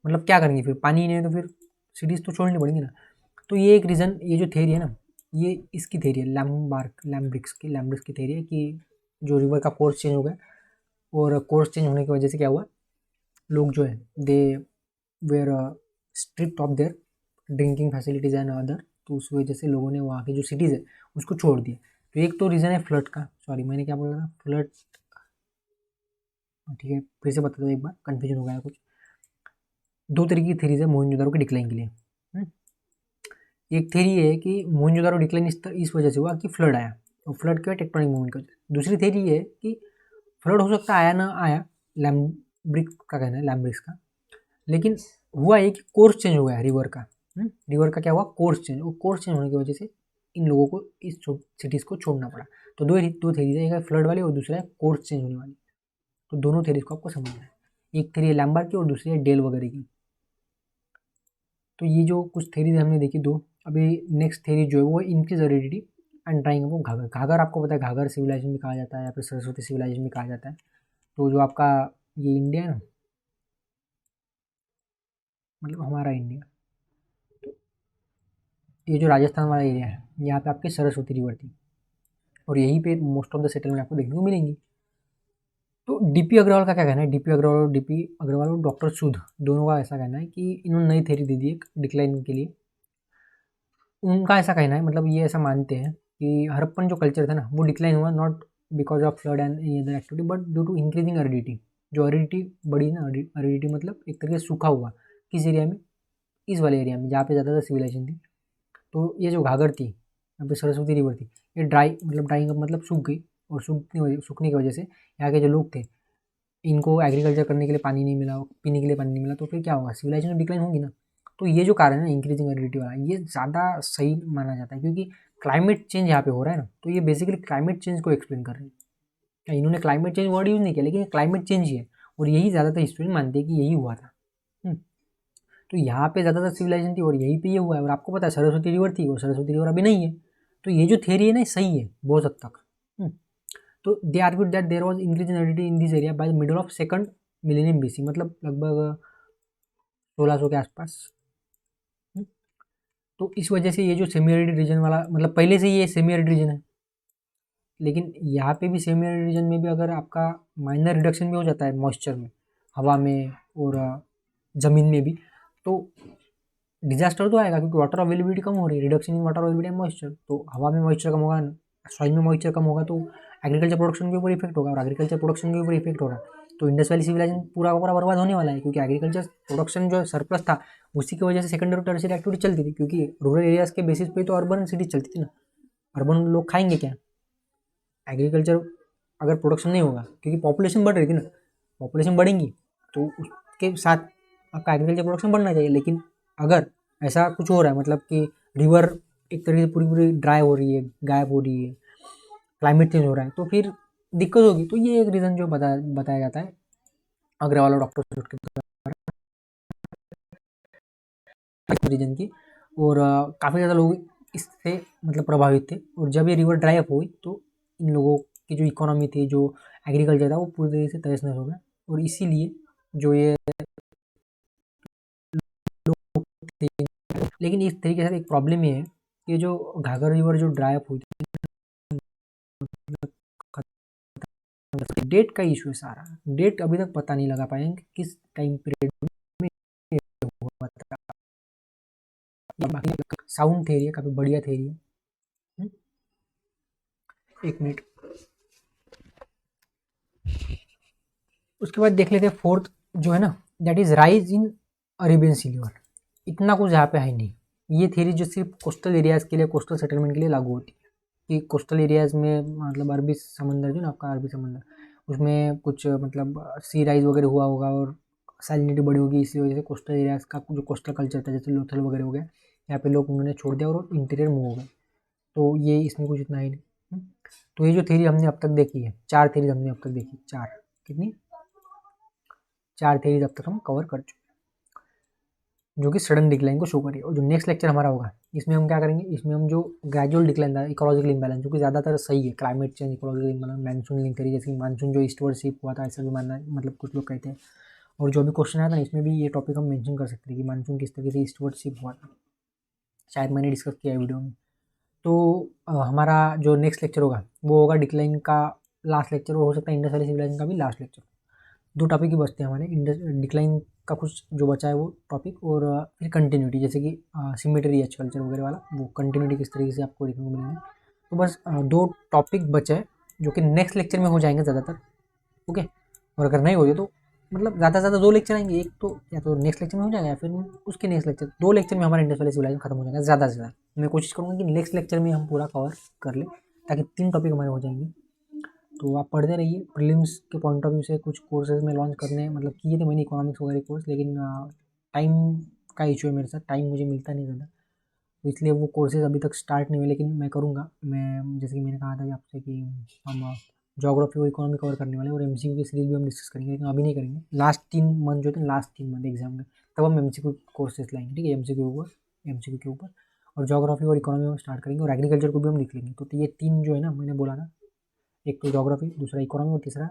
Speaker 1: मतलब क्या करेंगे फिर, पानी ही नहीं है तो फिर सिटीज़ तो छोड़नी पड़ेंगी ना। तो ये एक रीज़न, ये जो थेरी है ना ये इसकी थेरी है, लैम्ब्रिक्स की थेरी है कि जो रिवर का कोर्स चेंज हो गया। और कोर्स चेंज होने की वजह से क्या हुआ, लोग जो है they were stripped of their drinking facilities and other. तो उस वजह से लोगों ने वहाँ की जो सिटीज़ है उसको छोड़ दिया। तो एक तो रीज़न है फ्लड का, सॉरी मैंने क्या बोला था, फ्लड, ठीक है फिर से बता दो एक बार, कन्फ्यूजन हो गया कुछ। दो तरीके की थेरीज है मोहनजोदारो के डिक्लाइन के लिए। एक थेरी है कि मोहनजोदारो डिक्लाइन इस वजह से हुआ कि फ्लड आया, और फ्लड क्या टेक्टोनिक मूवमेंट की वजह से। दूसरी थेरी है कि फ्लड हो सकता आया ना आया, लैम्ब्रिक का कहना है, लैम्ब्रिक्स का, लेकिन हुआ ये कि कोर्स चेंज हो गया रिवर का। रिवर का क्या हुआ, कोर्स चेंज, और कोर्स चेंज होने की वजह से इन लोगों को इस सिटीज़ को छोड़ना पड़ा। तो दो थेरीज है, एक है फ्लड वाली और दूसरा है कोर्स चेंज होने वाली। तो दोनों थेरीज को आपको समझना है, एक थेरी है लैम्बार्ड की और दूसरी है डेल वगैरह की। तो ये जो कुछ थेरीज हमने देखी दो, अभी नेक्स्ट थेरी जो है वो इंक्रीज हेरिडिटी एंड ड्राइंग वो घाघर। घाघर आपको पता है, घाघर सिविलाइजेशन भी कहा जाता है या फिर सरस्वती सिविलाइजेशन भी कहा जाता है। तो जो आपका ये इंडिया है ना, मतलब हमारा इंडिया, ये जो राजस्थान वाला एरिया है यहाँ पे आपकी सरस्वती रिवर थी, और यहीं पे मोस्ट ऑफ द सेटलमेंट आपको देखने को मिलेंगी। तो डीपी अग्रवाल का क्या कहना है, डीपी अग्रवाल और डॉक्टर सुध दोनों का ऐसा कहना है कि इन्होंने नई थ्योरी दे दी एक डिक्लाइन के लिए। उनका ऐसा कहना है, मतलब ये ऐसा मानते हैं कि हड़प्पन जो कल्चर था ना वो डिक्लाइन हुआ not because of flood and any other activity but due to increasing aridity. जो अरिडिटी बढ़ी ना, अरिडिटी मतलब एक तरीके से सूखा हुआ किस एरिया में, इस वाले एरिया में जहाँ पे ज़्यादातर सिविलाइजेशन थी। तो ये जो घाघर थी यहाँ पे सरस्वती रिवर थी, ये ड्राइंग अप मतलब सूख गई। और सूखने की वजह से यहाँ के जो लोग थे इनको एग्रीकल्चर करने के लिए पानी नहीं मिला, पीने के लिए पानी नहीं मिला, तो फिर क्या होगा, सिविलाइजेशन डिक्लाइन होगी ना। तो ये जो कारण है ना इंक्रीजिंग एरिडिटी वाला, ये ज़्यादा सही माना जाता है क्योंकि क्लाइमेट चेंज यहाँ पे हो रहा है ना। तो ये बेसिकली क्लाइमेट चेंज को एक्सप्लेन कर रहे हैं। इन्होंने क्लाइमेट चेंज वर्ड यूज़ नहीं किया, लेकिन क्लाइमेट चेंज ही है, और यही ज़्यादातर हिस्टोरियन मानते हैं कि यही हुआ था। तो यहाँ पे ज़्यादातर सिविलाइजेशन थी और यहीं पे ये हुआ है। और आपको पता है सरस्वती रिवर थी और सरस्वती रिवर अभी नहीं है। तो ये जो थियरी है ना सही है बहुत हद तक। तो they argued that there was increase in aridity in this area by middle of second millennium BC, मतलब लगभग 1600 के आसपास। तो इस वजह से ये जो सेमी एरिड रीजन वाला, मतलब पहले से ये सेमी एरिड रीजन है, लेकिन यहाँ पे भी सेमी एरिड रीजन में भी अगर आपका माइनर रिडक्शन भी हो जाता है मॉइस्चर में, हवा में और ज़मीन में भी, तो डिजास्टर तो आएगा क्योंकि वाटर अवेलेबिलिटी कम हो रही है, reduction in water availability and moisture. तो हवा में मॉइस्चर कम होगा, सॉइल में मॉइस्चर कम होगा, तो एग्रीकल्चर प्रोडक्शन के ऊपर इफेक्ट होगा, और एग्रीकल्चर प्रोडक्शन के ऊपर इफेक्ट होगा तो इंडस वैली सिविलाइजेशन पूरा का पूरा बर्बाद होने वाला है, क्योंकि एग्रीकल्चर प्रोडक्शन जो सरप्लस था उसी की वजह से सेकेंडरी और टर्शियरी एक्टिविटी चलती थी, क्योंकि रूरल एरियाज के बेसिस पे तो अर्बन सिटी चलती थी ना। अर्बन लोग खाएंगे क्या? एग्रीकल्चर अगर प्रोडक्शन नहीं होगा, क्योंकि पॉपुलेशन बढ़ रही थी ना, पॉपुलेशन बढ़ेंगी तो उसके साथ आपका एग्रीकल्चर प्रोडक्शन बढ़ना चाहिए। लेकिन अगर ऐसा कुछ हो रहा है, मतलब कि रिवर एक तरीके से पूरी पूरी ड्राई हो रही है, गायब हो रही है, क्लाइमेट चेंज हो रहा है, तो फिर दिक्कत होगी। तो ये एक रीज़न जो बताया जाता है अग्रवाल और डॉक्टर के रीजन की। और काफ़ी ज़्यादा लोग इससे मतलब प्रभावित थे, और जब ये रिवर ड्राई अप हुई तो इन लोगों की जो इकोनॉमी थी, जो एग्रीकल्चर था, वो पूरी तरीके से तहस नहस हो गया। और इसीलिए जो ये लोग थे, लेकिन इस तरीके से एक प्रॉब्लम ये है कि जो घाघर रिवर जो ड्राई अप हुई थी, डेट का इशू है सारा। डेट अभी तक पता नहीं लगा पाएंगे कि किस टाइम पीरियड में ये हुआ था। बाकी साउंड थेरी है, काफ़ी बढ़िया थेरी है। एक मिनट, उसके बाद देख लेते हैं फोर्थ जो है ना, that is rise in Arabian sea river. इतना कुछ यहाँ पे है नहीं। ये थेरी जो सिर्फ कोस्टल एरियाज़ के लिए, कोस्टल सेटलमेंट के लिए लागू होती है, कि कोस्टल एरियाज़ में मतलब अरबी समंदर जो ना आपका अरबी समंदर, उसमें कुछ मतलब सी राइज वगैरह हुआ होगा और सैलिनिटी बढ़ी होगी, इसी वजह से कोस्टल एरियाज़ का जो कोस्टल कल्चर था, जैसे लोथल वगैरह हो गया, यहाँ पे लोग उन्होंने छोड़ दिया और इंटीरियर मूव हो गए। तो ये इसमें कुछ इतना ही नहीं। तो ये जो थेरी हमने अब तक देखी है, 4 थेरीज हमने अब तक देखी, 4 कितनी, 4 थेरीज अब तक हम कवर कर चुके हैं, जो कि सडन डिक्लाइन को शो करिए। और जो नेक्स्ट लेक्चर हमारा होगा, इसमें हम क्या करेंगे, इसमें हम जो ग्रेजुअल डिक्लाइन था, इकोलॉजिकल इम्बैलेंस, जो कि ज़्यादातर सही है, climate change, ecological imbalance, monsoon link करिए, जैसे कि मानसून जो ईस्टवर्ड शिफ्ट हुआ था, ऐसा भी मानना मतलब कुछ लोग कहते हैं। और जो भी क्वेश्चन आया था ना, इसमें भी ये टॉपिक हम मेंशन कर सकते हैं कि मानसून किस तरीके से ईस्टवर्ड शिफ्ट हुआ था, शायद मैंने डिस्कस किया है वीडियो में। तो हमारा जो नेक्स्ट लेक्चर होगा वो होगा डिक्लाइन का लास्ट लेक्चर, और हो सकता है इंडस वैली सिविलाइजेशन का भी लास्ट लेक्चर। 2 टॉपिक ही बचते हैं हमारे, इंडस डिक्लाइन का कुछ जो बचा है वो टॉपिक, और फिर कंटिन्यूटी, जैसे कि सिमेट्री एच कल्चर वगैरह वाला, वो कंटिन्यूटी किस तरीके से आपको देखने को मिलेंगे। तो बस 2 टॉपिक बचे हैं, जो कि नेक्स्ट लेक्चर में हो जाएंगे ज़्यादातर। ओके, और अगर नहीं होते तो मतलब ज़्यादा से ज़्यादा 2 लेक्चर आएंगे, एक तो या तो नेक्स्ट लेक्चर में हो जाएगा या फिर उसके नेक्स्ट लेक्चर, 2 लेक्चर में हमारा इंडस वैली सिविलाइजेशन खत्म हो जाएगा ज़्यादा से ज़्यादा। मैं कोशिश करूँगा कि नेक्स्ट लेक्चर में हम पूरा कवर कर लें, ताकि 3 टॉपिक हमारे हो जाएंगे। तो आप पढ़ते रहिए। प्रीलिम्स के पॉइंट ऑफ व्यू से कुछ कोर्सेज में लॉन्च करने मतलब किए थे मैंने, इकोनॉमिक्स वगैरह कोर्स, लेकिन टाइम का इशू है मेरे साथ, टाइम मुझे मिलता नहीं ज़्यादा, तो इसलिए वो कोर्सेज अभी तक स्टार्ट नहीं हुए। लेकिन मैं करूँगा। मैं जैसे कि मैंने कहा था कि आपसे कि हम ज्योग्राफी और इकोनॉमी कवर करने वाले हैं, और एमसीक्यू की सीरीज भी हम डिस्कस करेंगे, लेकिन अभी नहीं करेंगे। लास्ट 3 मंथ जो थे, लास्ट 3 मंथ एग्जाम के, तब हम एमसीक्यू कोर्सेज लाएंगे, ठीक है, एमसीक्यू के ऊपर, और ज्योग्राफी और इकोनॉमी हम स्टार्ट करेंगे, और एग्रीकल्चर को भी हम लिख लेंगे। तो ये 3 जो है ना, मैंने बोला था, एक तो ज्योग्राफी, दूसरा इकोनॉमी, और तीसरा